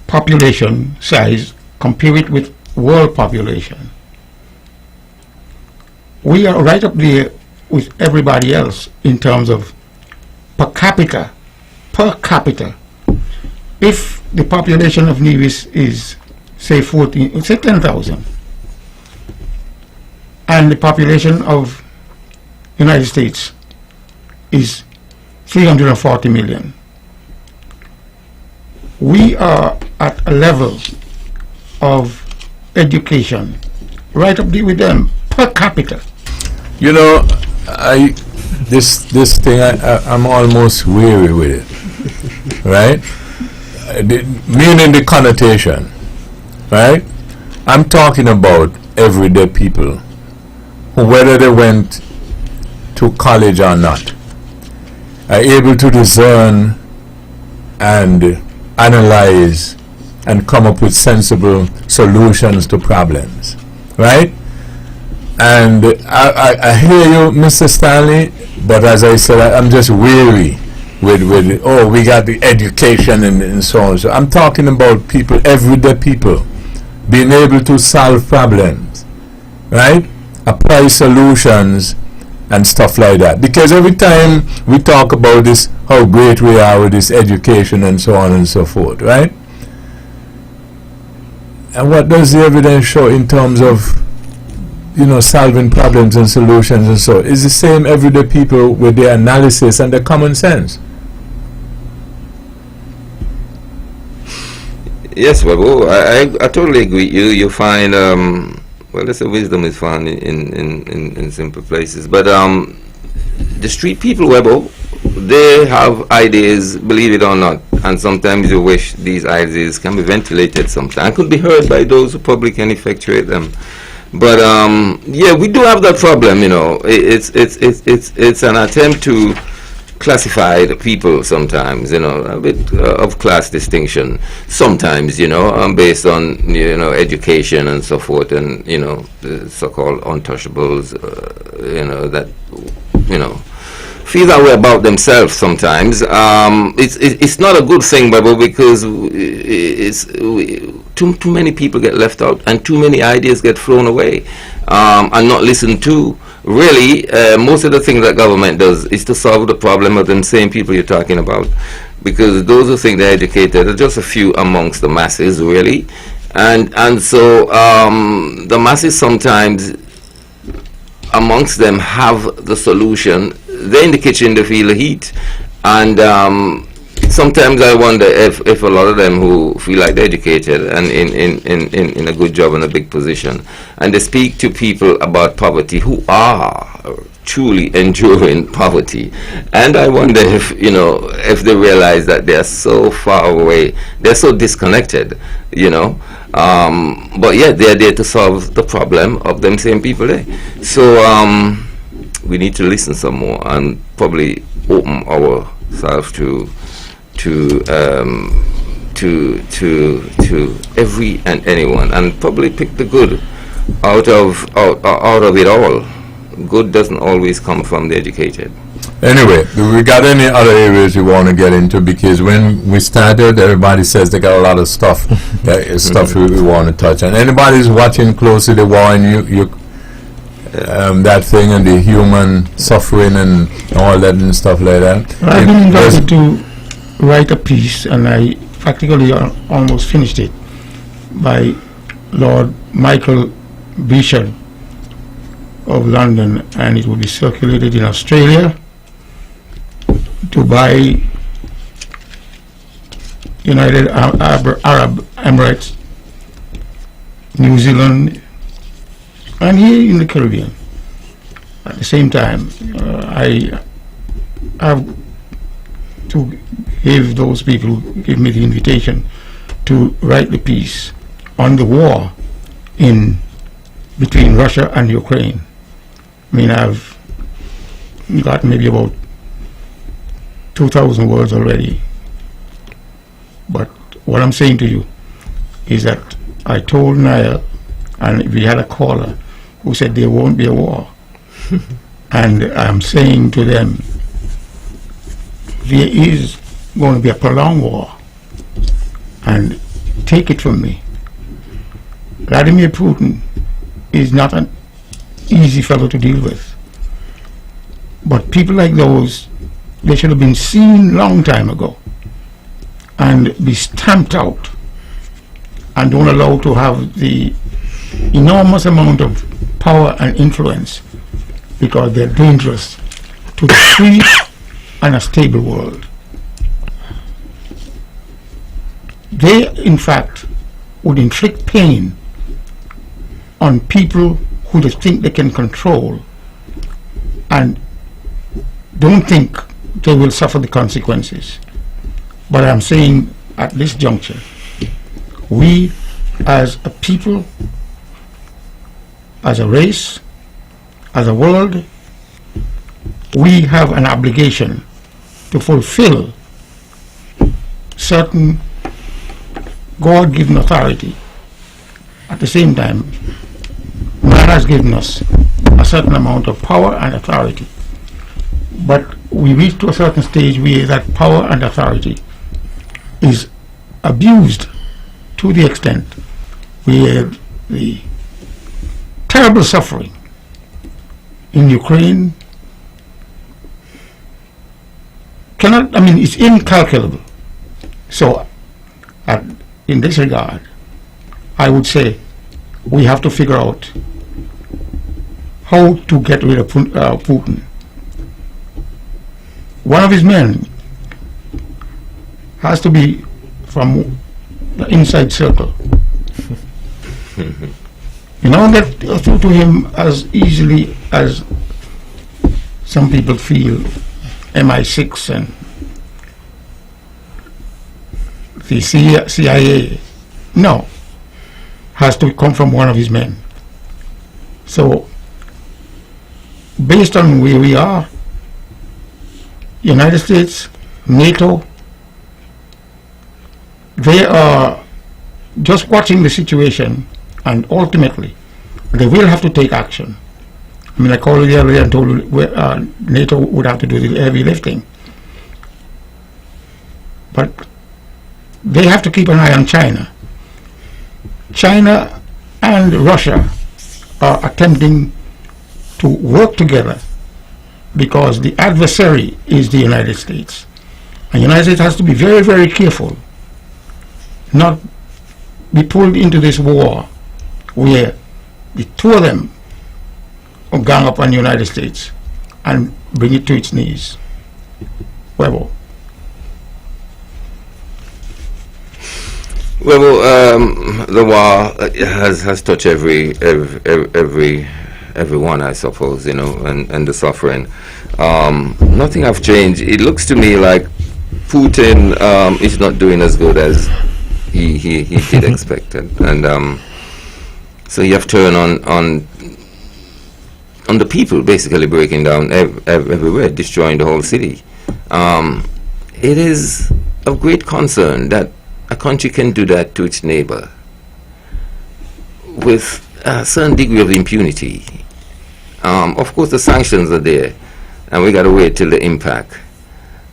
population size, compare it with world population, we are right up there with everybody else in terms of per capita. If the population of Nevis is say 10,000, and the population of United States is 340 million, we are at a level of education right up there with them per capita. You know, this thing, I'm almost weary with it, right? Meaning the connotation, right? I'm talking about everyday people who, whether they went to college or not, are able to discern and analyze and come up with sensible solutions to problems, right? And I hear you, Mr. Stanley, but as I said, I'm just weary with oh, we got the education and so on. So I'm talking about people, everyday people, being able to solve problems, right? Apply solutions and stuff like that. Because every time we talk about this, how great we are with this education and so on and so forth, right? And what does the evidence show in terms of, you know, solving problems and solutions and so? It's the same everyday people with their analysis and their common sense. Yes, Webbo, I totally agree. You find well, there's a wisdom is found in simple places, but the street people, Webbo, they have ideas, believe it or not, and sometimes you wish these ideas can be ventilated sometimes, could be heard by those who probably can effectuate them. But yeah, we do have that problem, you know. It's an attempt to classify the people sometimes, you know, a bit of class distinction sometimes, you know, based on, you know, education and so forth, and, you know, the so-called untouchables, you know, that, you know, feel that way about themselves sometimes. It's not a good thing, Bible, because too many people get left out and too many ideas get thrown away and not listened to. Really, most of the things that government does is to solve the problem of them same people you're talking about, because those who think they're educated are just a few amongst the masses, really, and so the masses sometimes amongst them have the solution. They're in the kitchen, they feel the heat, and sometimes I wonder if a lot of them who feel like they're educated and in a good job and a big position, and they speak to people about poverty who are truly enduring poverty, and I wonder if, you know, if they realize that they're so far away, they're so disconnected, you know, but yeah, they're there to solve the problem of them same people there. So we need to listen some more and probably open ourselves to every and anyone, and probably pick the good out of it all. Good doesn't always come from the educated. Anyway, do we got any other areas you want to get into? Because when we started, everybody says they got a lot of stuff, stuff we want to touch. And anybody's watching closely the war and you that thing and the human suffering and all that and stuff like that. I've been invited to write a piece, and I practically almost finished it, by Lord Michael Bishop of London, and it will be circulated in Australia, Dubai, United Arab Emirates, New Zealand, and here in the Caribbean. At the same time, I have to give those people who give me the invitation to write the piece on the war between Russia and Ukraine. I mean, I've got maybe about 2,000 words already. But what I'm saying to you is that I told Niall, and we had a caller who said there won't be a war. And I'm saying to them, there is going to be a prolonged war. And take it from me, Vladimir Putin is not an easy fellow to deal with. But people like those, they should have been seen long time ago and be stamped out, and don't allow to have the enormous amount of power and influence, because they're dangerous to the free and a stable world. They, in fact, would inflict pain on people who they think they can control and don't think they will suffer the consequences. But I'm saying at this juncture, we as a people, as a race, as a world, we have an obligation to fulfill certain God-given authority. At the same time, man has given us a certain amount of power and authority. But we reach to a certain stage where that power and authority is abused to the extent where the terrible suffering in Ukraine cannot, it's incalculable. So, in this regard, I would say we have to figure out how to get rid of Putin. One of his men has to be from the inside circle. You don't get through to him as easily as some people feel MI6 and the CIA. No, has to come from one of his men. So, based on where we are, United States, NATO, they are just watching the situation, and ultimately they will have to take action. I called you the other day and told you NATO would have to do the heavy lifting. But they have to keep an eye on China. China and Russia are attempting to work together because the adversary is the United States. And the United States has to be very, very careful not be pulled into this war where the two of them will gang up on the United States and bring it to its knees. Webbo. Well, the war has touched everyone, I suppose, and the suffering. Nothing have changed. It looks to me like Putin is not doing as good as he did expect, and so you have to turn on the people, basically breaking down everywhere, destroying the whole city. It is of great concern that a country can do that to its neighbor with a certain degree of impunity. Of course, the sanctions are there, and we got to wait till the impact.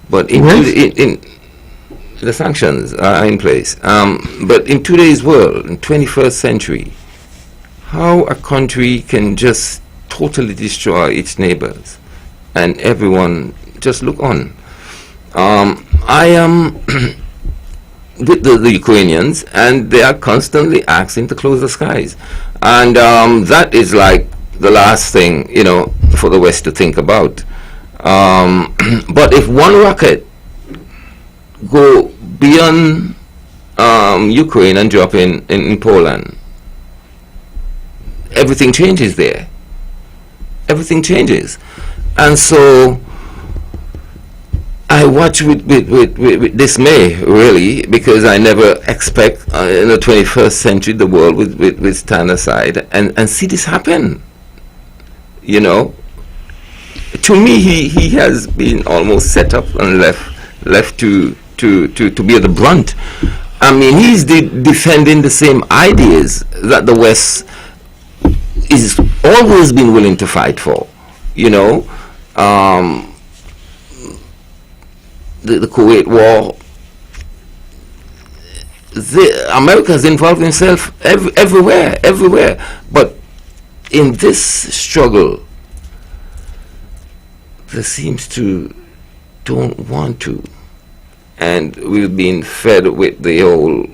But the sanctions are in place. But in today's world, in 21st century, how a country can just totally destroy its neighbors and everyone just look on. I am with the Ukrainians, and they are constantly asking to close the skies, and that is like the last thing for the West to think about. But if one rocket go beyond Ukraine and drop in Poland, everything changes there. Everything changes, and so I watch with dismay, really, because I never expect in the 21st century the world would stand aside and see this happen. To me, he has been almost set up and left to be at the brunt. He's defending the same ideas that the West is always been willing to fight for. The Kuwait War, America has involved himself everywhere. But in this struggle, they seems to don't want to. And we've been fed with the whole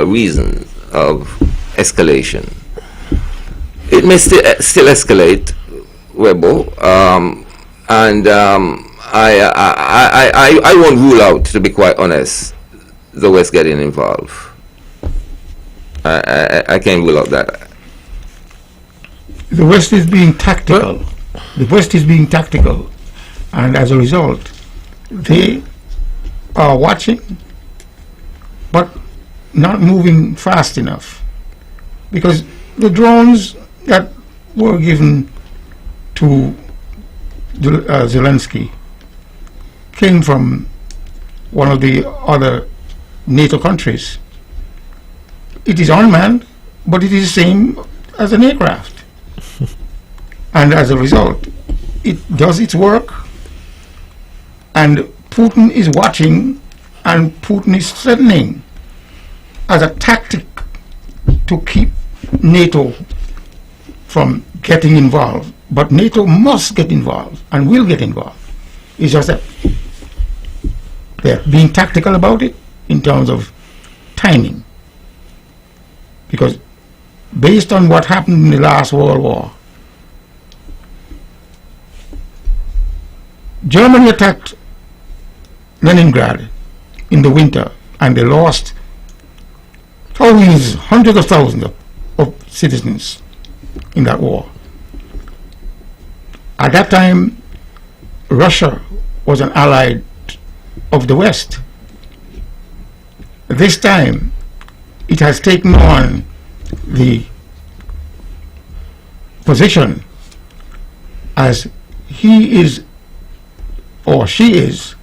reasons of escalation. It may still escalate, Webbo, and I won't rule out, to be quite honest, the West getting involved. I can't rule out that. The West is being tactical. The West is being tactical, and as a result, they are watching, but not moving fast enough, because the drones that were given to Zelensky came from one of the other NATO countries. It is unmanned, but it is the same as an aircraft. And as a result, it does its work, and Putin is watching, and Putin is threatening as a tactic to keep NATO from getting involved. But NATO must get involved and will get involved. It's just that they're being tactical about it in terms of timing. Because based on what happened in the last World War, Germany attacked Leningrad in the winter, and they lost thousands, hundreds of thousands of citizens in that war. At that time, Russia was an ally of the West. This time, it has taken on the position as he is or she is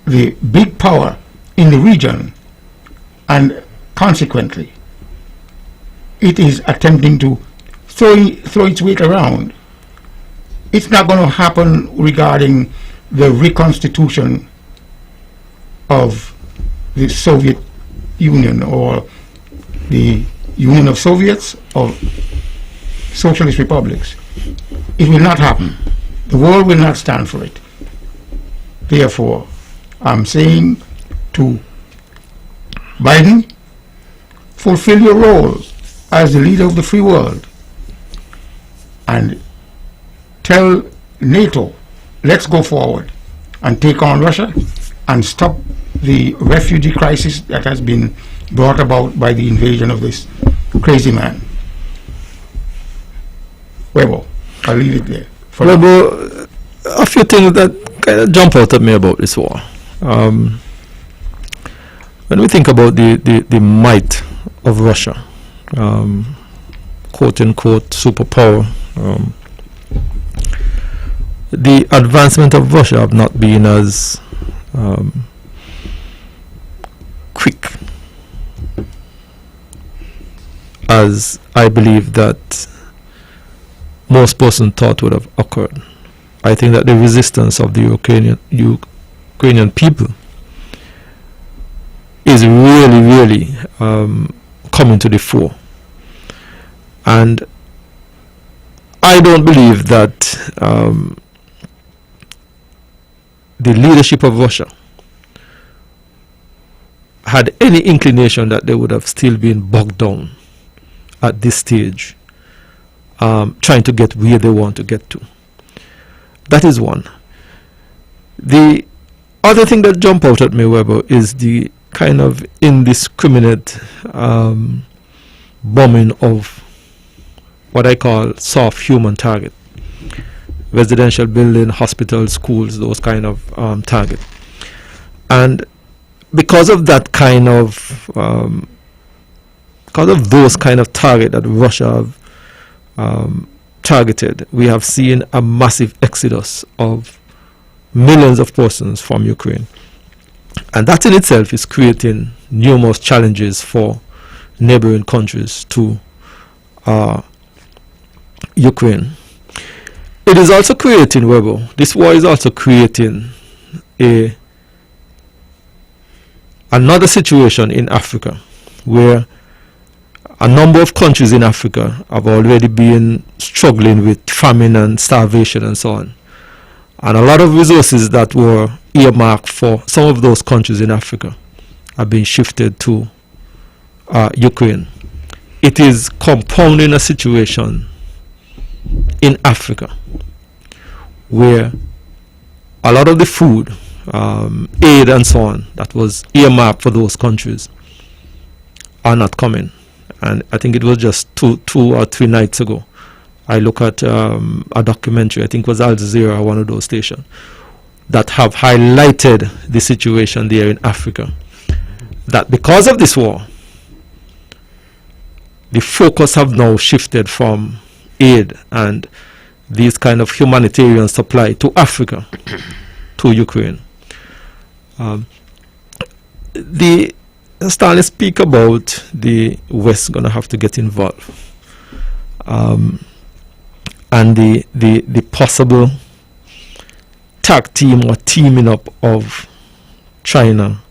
the big power in the region, and consequently it is attempting to throw its weight around. It's not going to happen regarding the reconstitution of the Soviet Union or the Union of Soviets or Socialist Republics. It will not happen. The world will not stand for it. Therefore, I'm saying to Biden, fulfill your role as the leader of the free world and tell NATO, let's go forward and take on Russia and stop the refugee crisis that has been brought about by the invasion of this crazy man. Webbo, I'll leave it there. Webbo, a few things that kind of jump out at me about this war. When we think about the might of Russia, quote unquote superpower, the advancement of Russia have not been as quick as I believe that most persons thought would have occurred. I think that the resistance of the Ukrainian people is really coming to the fore. And I don't believe that the leadership of Russia had any inclination that they would have still been bogged down at this stage, trying to get where they want to get to. That is one. The other thing that jump out at me, Webbo, is the kind of indiscriminate bombing of what I call soft human target. Residential building, hospitals, schools, those kind of target. And because of that kind of because of those kind of target that Russia have targeted, we have seen a massive exodus of millions of persons from Ukraine. And that in itself is creating numerous challenges for neighboring countries to Ukraine. It is also creating, Webbo, this war is also creating another situation in Africa where a number of countries in Africa have already been struggling with famine and starvation and so on. And a lot of resources that were earmarked for some of those countries in Africa have been shifted to Ukraine. It is compounding a situation in Africa where a lot of the food, aid and so on, that was earmarked for those countries are not coming. And I think it was just two or three nights ago, I look at a documentary, I think it was Al Jazeera, one of those stations, that have highlighted the situation there in Africa. That because of this war, the focus have now shifted from aid and these kind of humanitarian supply to Africa, to Ukraine. Stanley speak about the West going to have to get involved. and the possible tag team or teaming up of China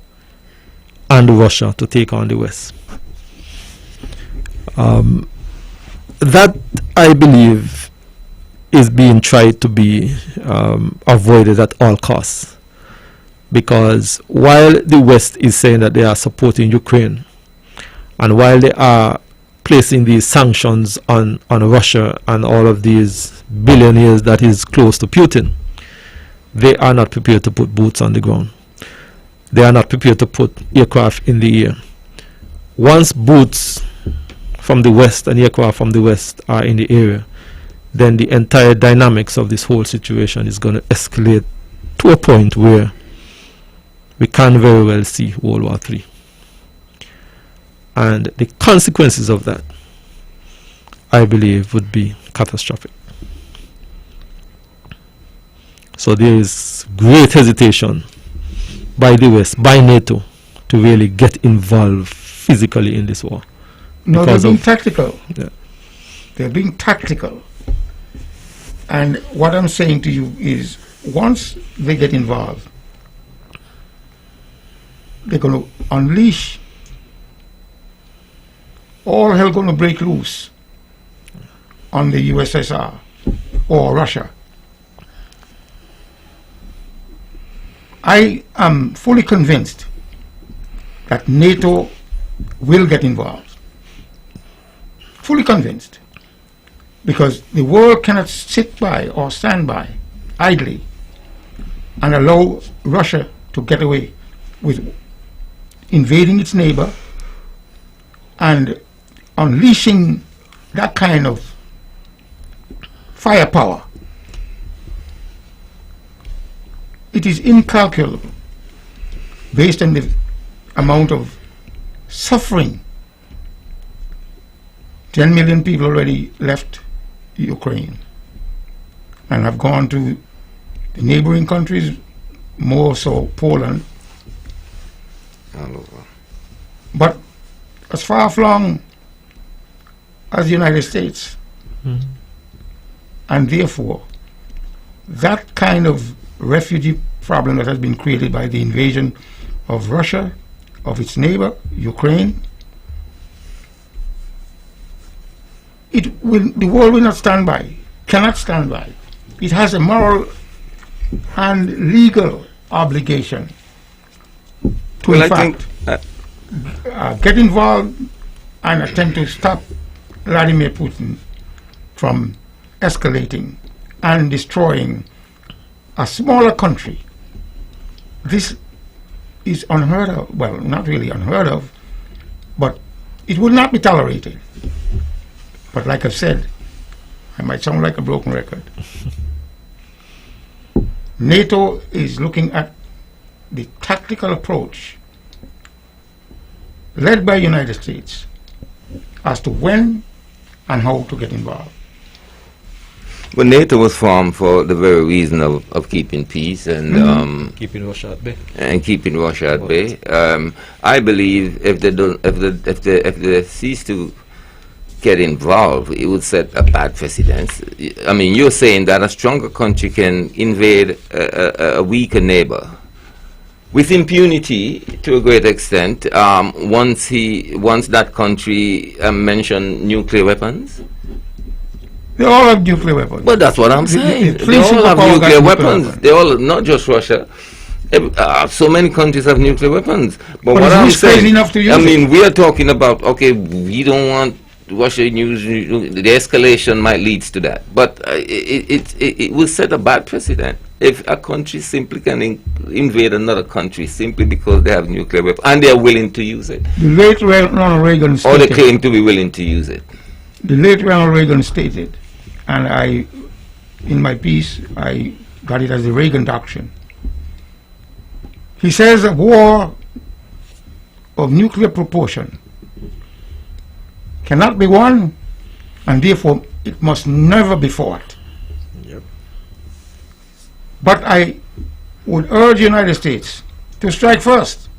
and Russia to take on the West. That, I believe, is being tried to be avoided at all costs. Because while the West is saying that they are supporting Ukraine, and while they are placing these sanctions on Russia and all of these billionaires that is close to Putin, they are not prepared to put boots on the ground. They are not prepared to put aircraft in the air. Once boots from the West and aircraft from the West are in the area, then the entire dynamics of this whole situation is going to escalate to a point where we can very well see World War III. And the consequences of that, I believe, would be catastrophic. So there is great hesitation by the West, by NATO, to really get involved physically in this war. No, they're Because being of- tactical. Yeah. They're being tactical. And what I'm saying to you is, once they get involved, they're going to unleash, all hell going to break loose on the USSR or Russia. I am fully convinced that NATO will get involved. Fully convinced. Because the world cannot sit by or stand by idly and allow Russia to get away with invading its neighbor and unleashing that kind of firepower. It is incalculable based on the amount of suffering. 10 million people already left Ukraine and have gone to the neighboring countries, more so Poland. All over. But as far flung as the United States, and therefore that kind of refugee problem that has been created by the invasion of Russia, of its neighbor, Ukraine, the world will not stand by, cannot stand by. It has a moral and legal obligation to, Well, in I think fact, get involved and attempt to stop Vladimir Putin from escalating and destroying a smaller country. This is unheard of. Well, not really unheard of, but it will not be tolerated. But like I've said, I might sound like a broken record. NATO is looking at the tactical approach led by the United States as to when and how to get involved. Well, NATO was formed for the very reason of keeping peace and keeping Russia at bay. and keeping Russia at bay. I believe if they cease to get involved, it would set a bad precedent. I mean, you're saying that a stronger country can invade a weaker neighbor with impunity to a great extent. Once that country mentioned nuclear weapons. They all have nuclear weapons. Well, that's what I'm saying. The They all have superpower nuclear got weapons. They all, not just Russia. So many countries have nuclear weapons. But what I'm who's crazy saying, enough to use I it? mean, we are talking about, okay, we don't want Russia using, the escalation might lead to that. But it will set a bad precedent if a country simply can invade another country simply because they have nuclear weapons and they are willing to use it. The late Ronald Reagan Or they stated, claim to be willing to use it. the late Ronald Reagan stated, and in my piece, I got it as the Reagan doctrine. He says a war of nuclear proportion cannot be won, and therefore it must never be fought. Yep. But I would urge the United States to strike first.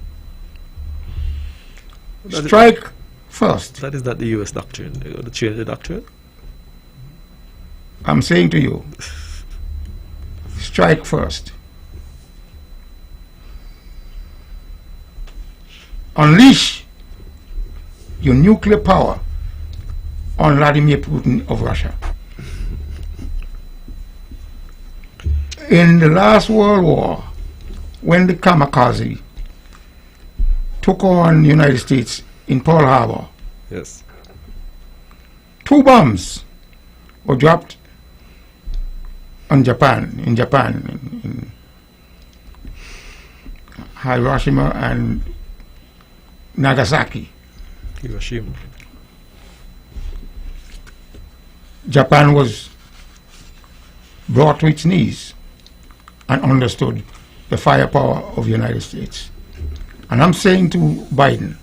Strike first. That is not the U.S. doctrine. They're going to change the doctrine. I'm saying to you, strike first. Unleash your nuclear power on Vladimir Putin of Russia. In the last World War, when the kamikaze took on the United States in Pearl Harbor, Yes. 2 bombs were dropped on Japan, in Hiroshima and Nagasaki. Hiroshima. Japan was brought to its knees and understood the firepower of the United States. And I'm saying to Biden,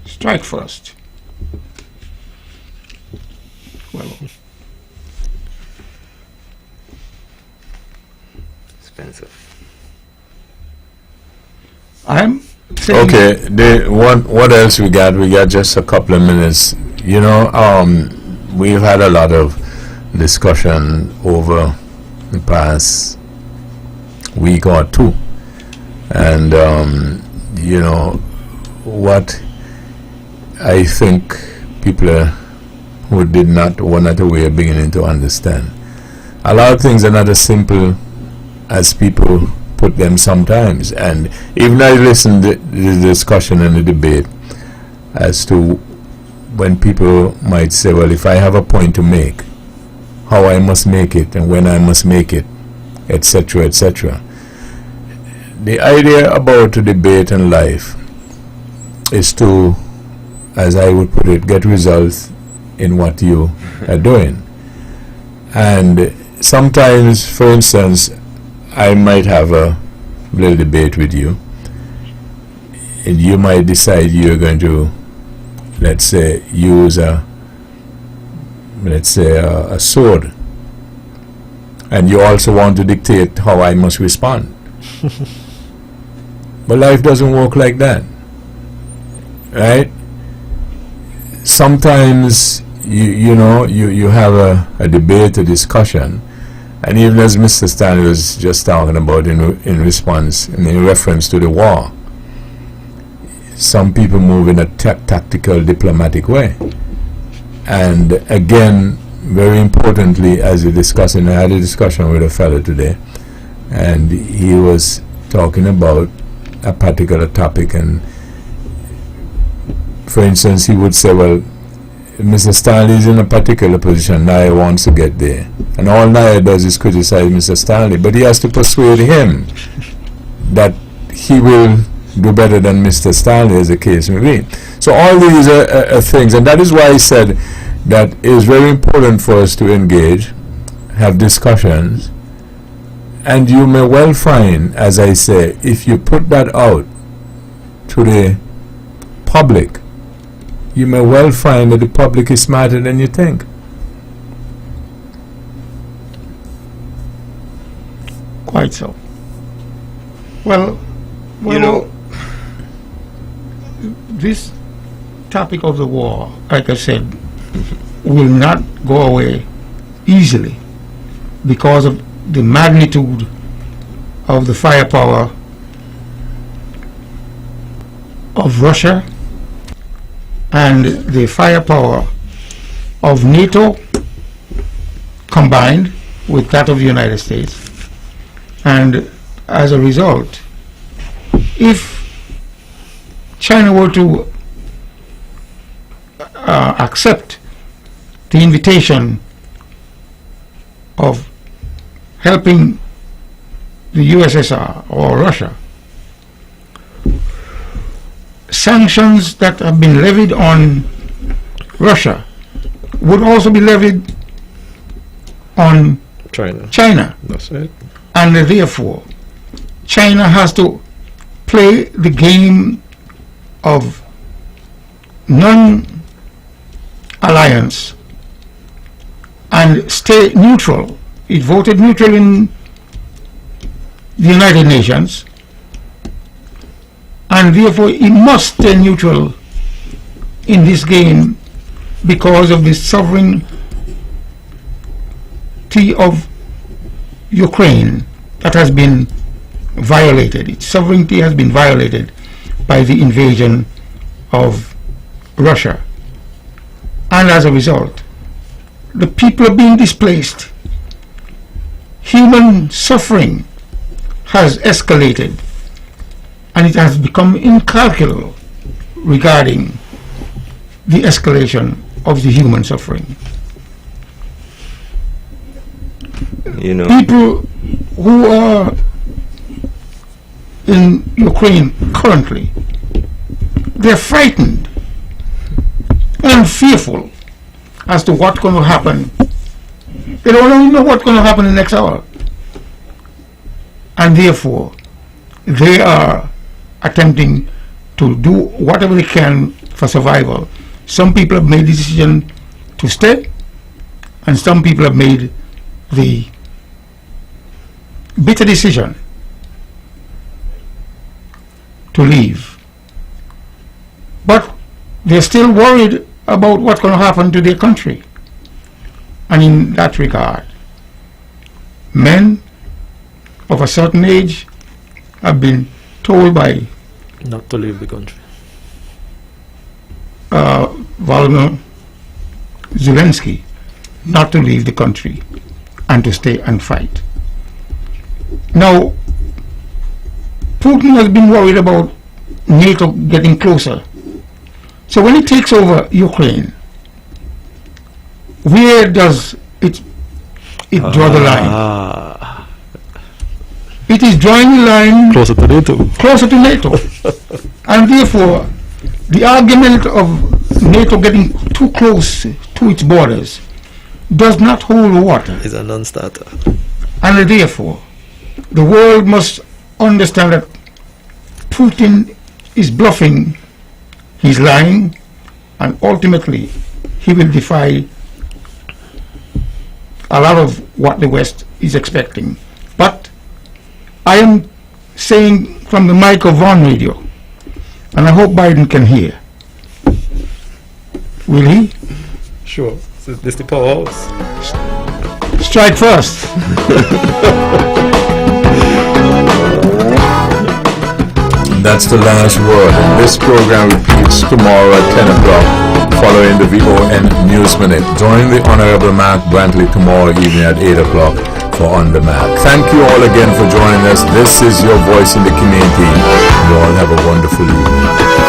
strike first. Well, Spencer. I'm saying... Okay, what else we got? We got just a couple of minutes. You know, we've had a lot of discussion over the past week or two. And, you know, what I think people who did not, were not aware, beginning to understand. A lot of things are not as simple as people put them sometimes. And even I listened to the discussion and the debate as to when people might say, well, if I have a point to make, how I must make it and when I must make it, etc., etc. The idea about a debate in life is to, as I would put it, get results in what you are doing. And sometimes, for instance, I might have a little debate with you, and you might decide you're going to, let's say, use a sword, and you also want to dictate how I must respond. But life doesn't work like that, right? Sometimes you have a debate, a discussion, and even as Mr. Stanley was just talking about in response, in reference to the war, some people move in a tactical, diplomatic way. And again, very importantly, as we discussed, and I had a discussion with a fellow today, and he was talking about a particular topic, and for instance, he would say, well, Mr. Stanley is in a particular position, Naya wants to get there, and all Naya does is criticize Mr. Stanley, but he has to persuade him that he will do better than Mr. Stanley, as the case may be. So all these are things, and that is why I said that it is very important for us to engage, have discussions, and you may well find, as I say, if you put that out to the public, you may well find that the public is smarter than you think. Quite so. Well, You know, this topic of the war, like I said, will not go away easily because of the magnitude of the firepower of Russia and the firepower of NATO combined with that of the United States. And as a result, if China were to accept the invitation of helping the USSR or Russia, sanctions that have been levied on Russia would also be levied on China. That's it. And therefore, China has to play the game of non-alliance and stay neutral. It voted neutral in the United Nations, and therefore it must stay neutral in this game because of the sovereign sovereignty of Ukraine that has been violated. Its sovereignty has been violated by the invasion of Russia. And as a result, the people are being displaced. Human suffering has escalated, and it has become incalculable regarding the escalation of the human suffering. You know, People who are in Ukraine currently, they're frightened and fearful as to what's going to happen. They don't even know what's going to happen in the next hour. And therefore, they are attempting to do whatever they can for survival. Some people have made the decision to stay, and some people have made the bitter decision to leave. But they're still worried about what's going to happen to their country. And in that regard, men of a certain age have been told by Not to leave the country. Volodymyr Zelensky not to leave the country and to stay and fight. Now, Putin has been worried about NATO getting closer. So when he takes over Ukraine, where does it draw the line? It is drawing the line Closer to NATO. closer to NATO. And therefore, the argument of NATO getting too close to its borders does not hold water. Is a non-starter. And therefore, the world must understand that Putin is bluffing, he's lying, and ultimately he will defy a lot of what the West is expecting. But I am saying from the mic of Von Radio, and I hope Biden can hear. Will he? Sure. So this is the powerhouse. Strike first. That's the last word. And this program repeats tomorrow at 10 o'clock following the VON News Minute. Join the Honorable Mark Brantley tomorrow evening at 8 o'clock for On the Mark. Thank you all again for joining us. This is your voice in the community. You all have a wonderful evening.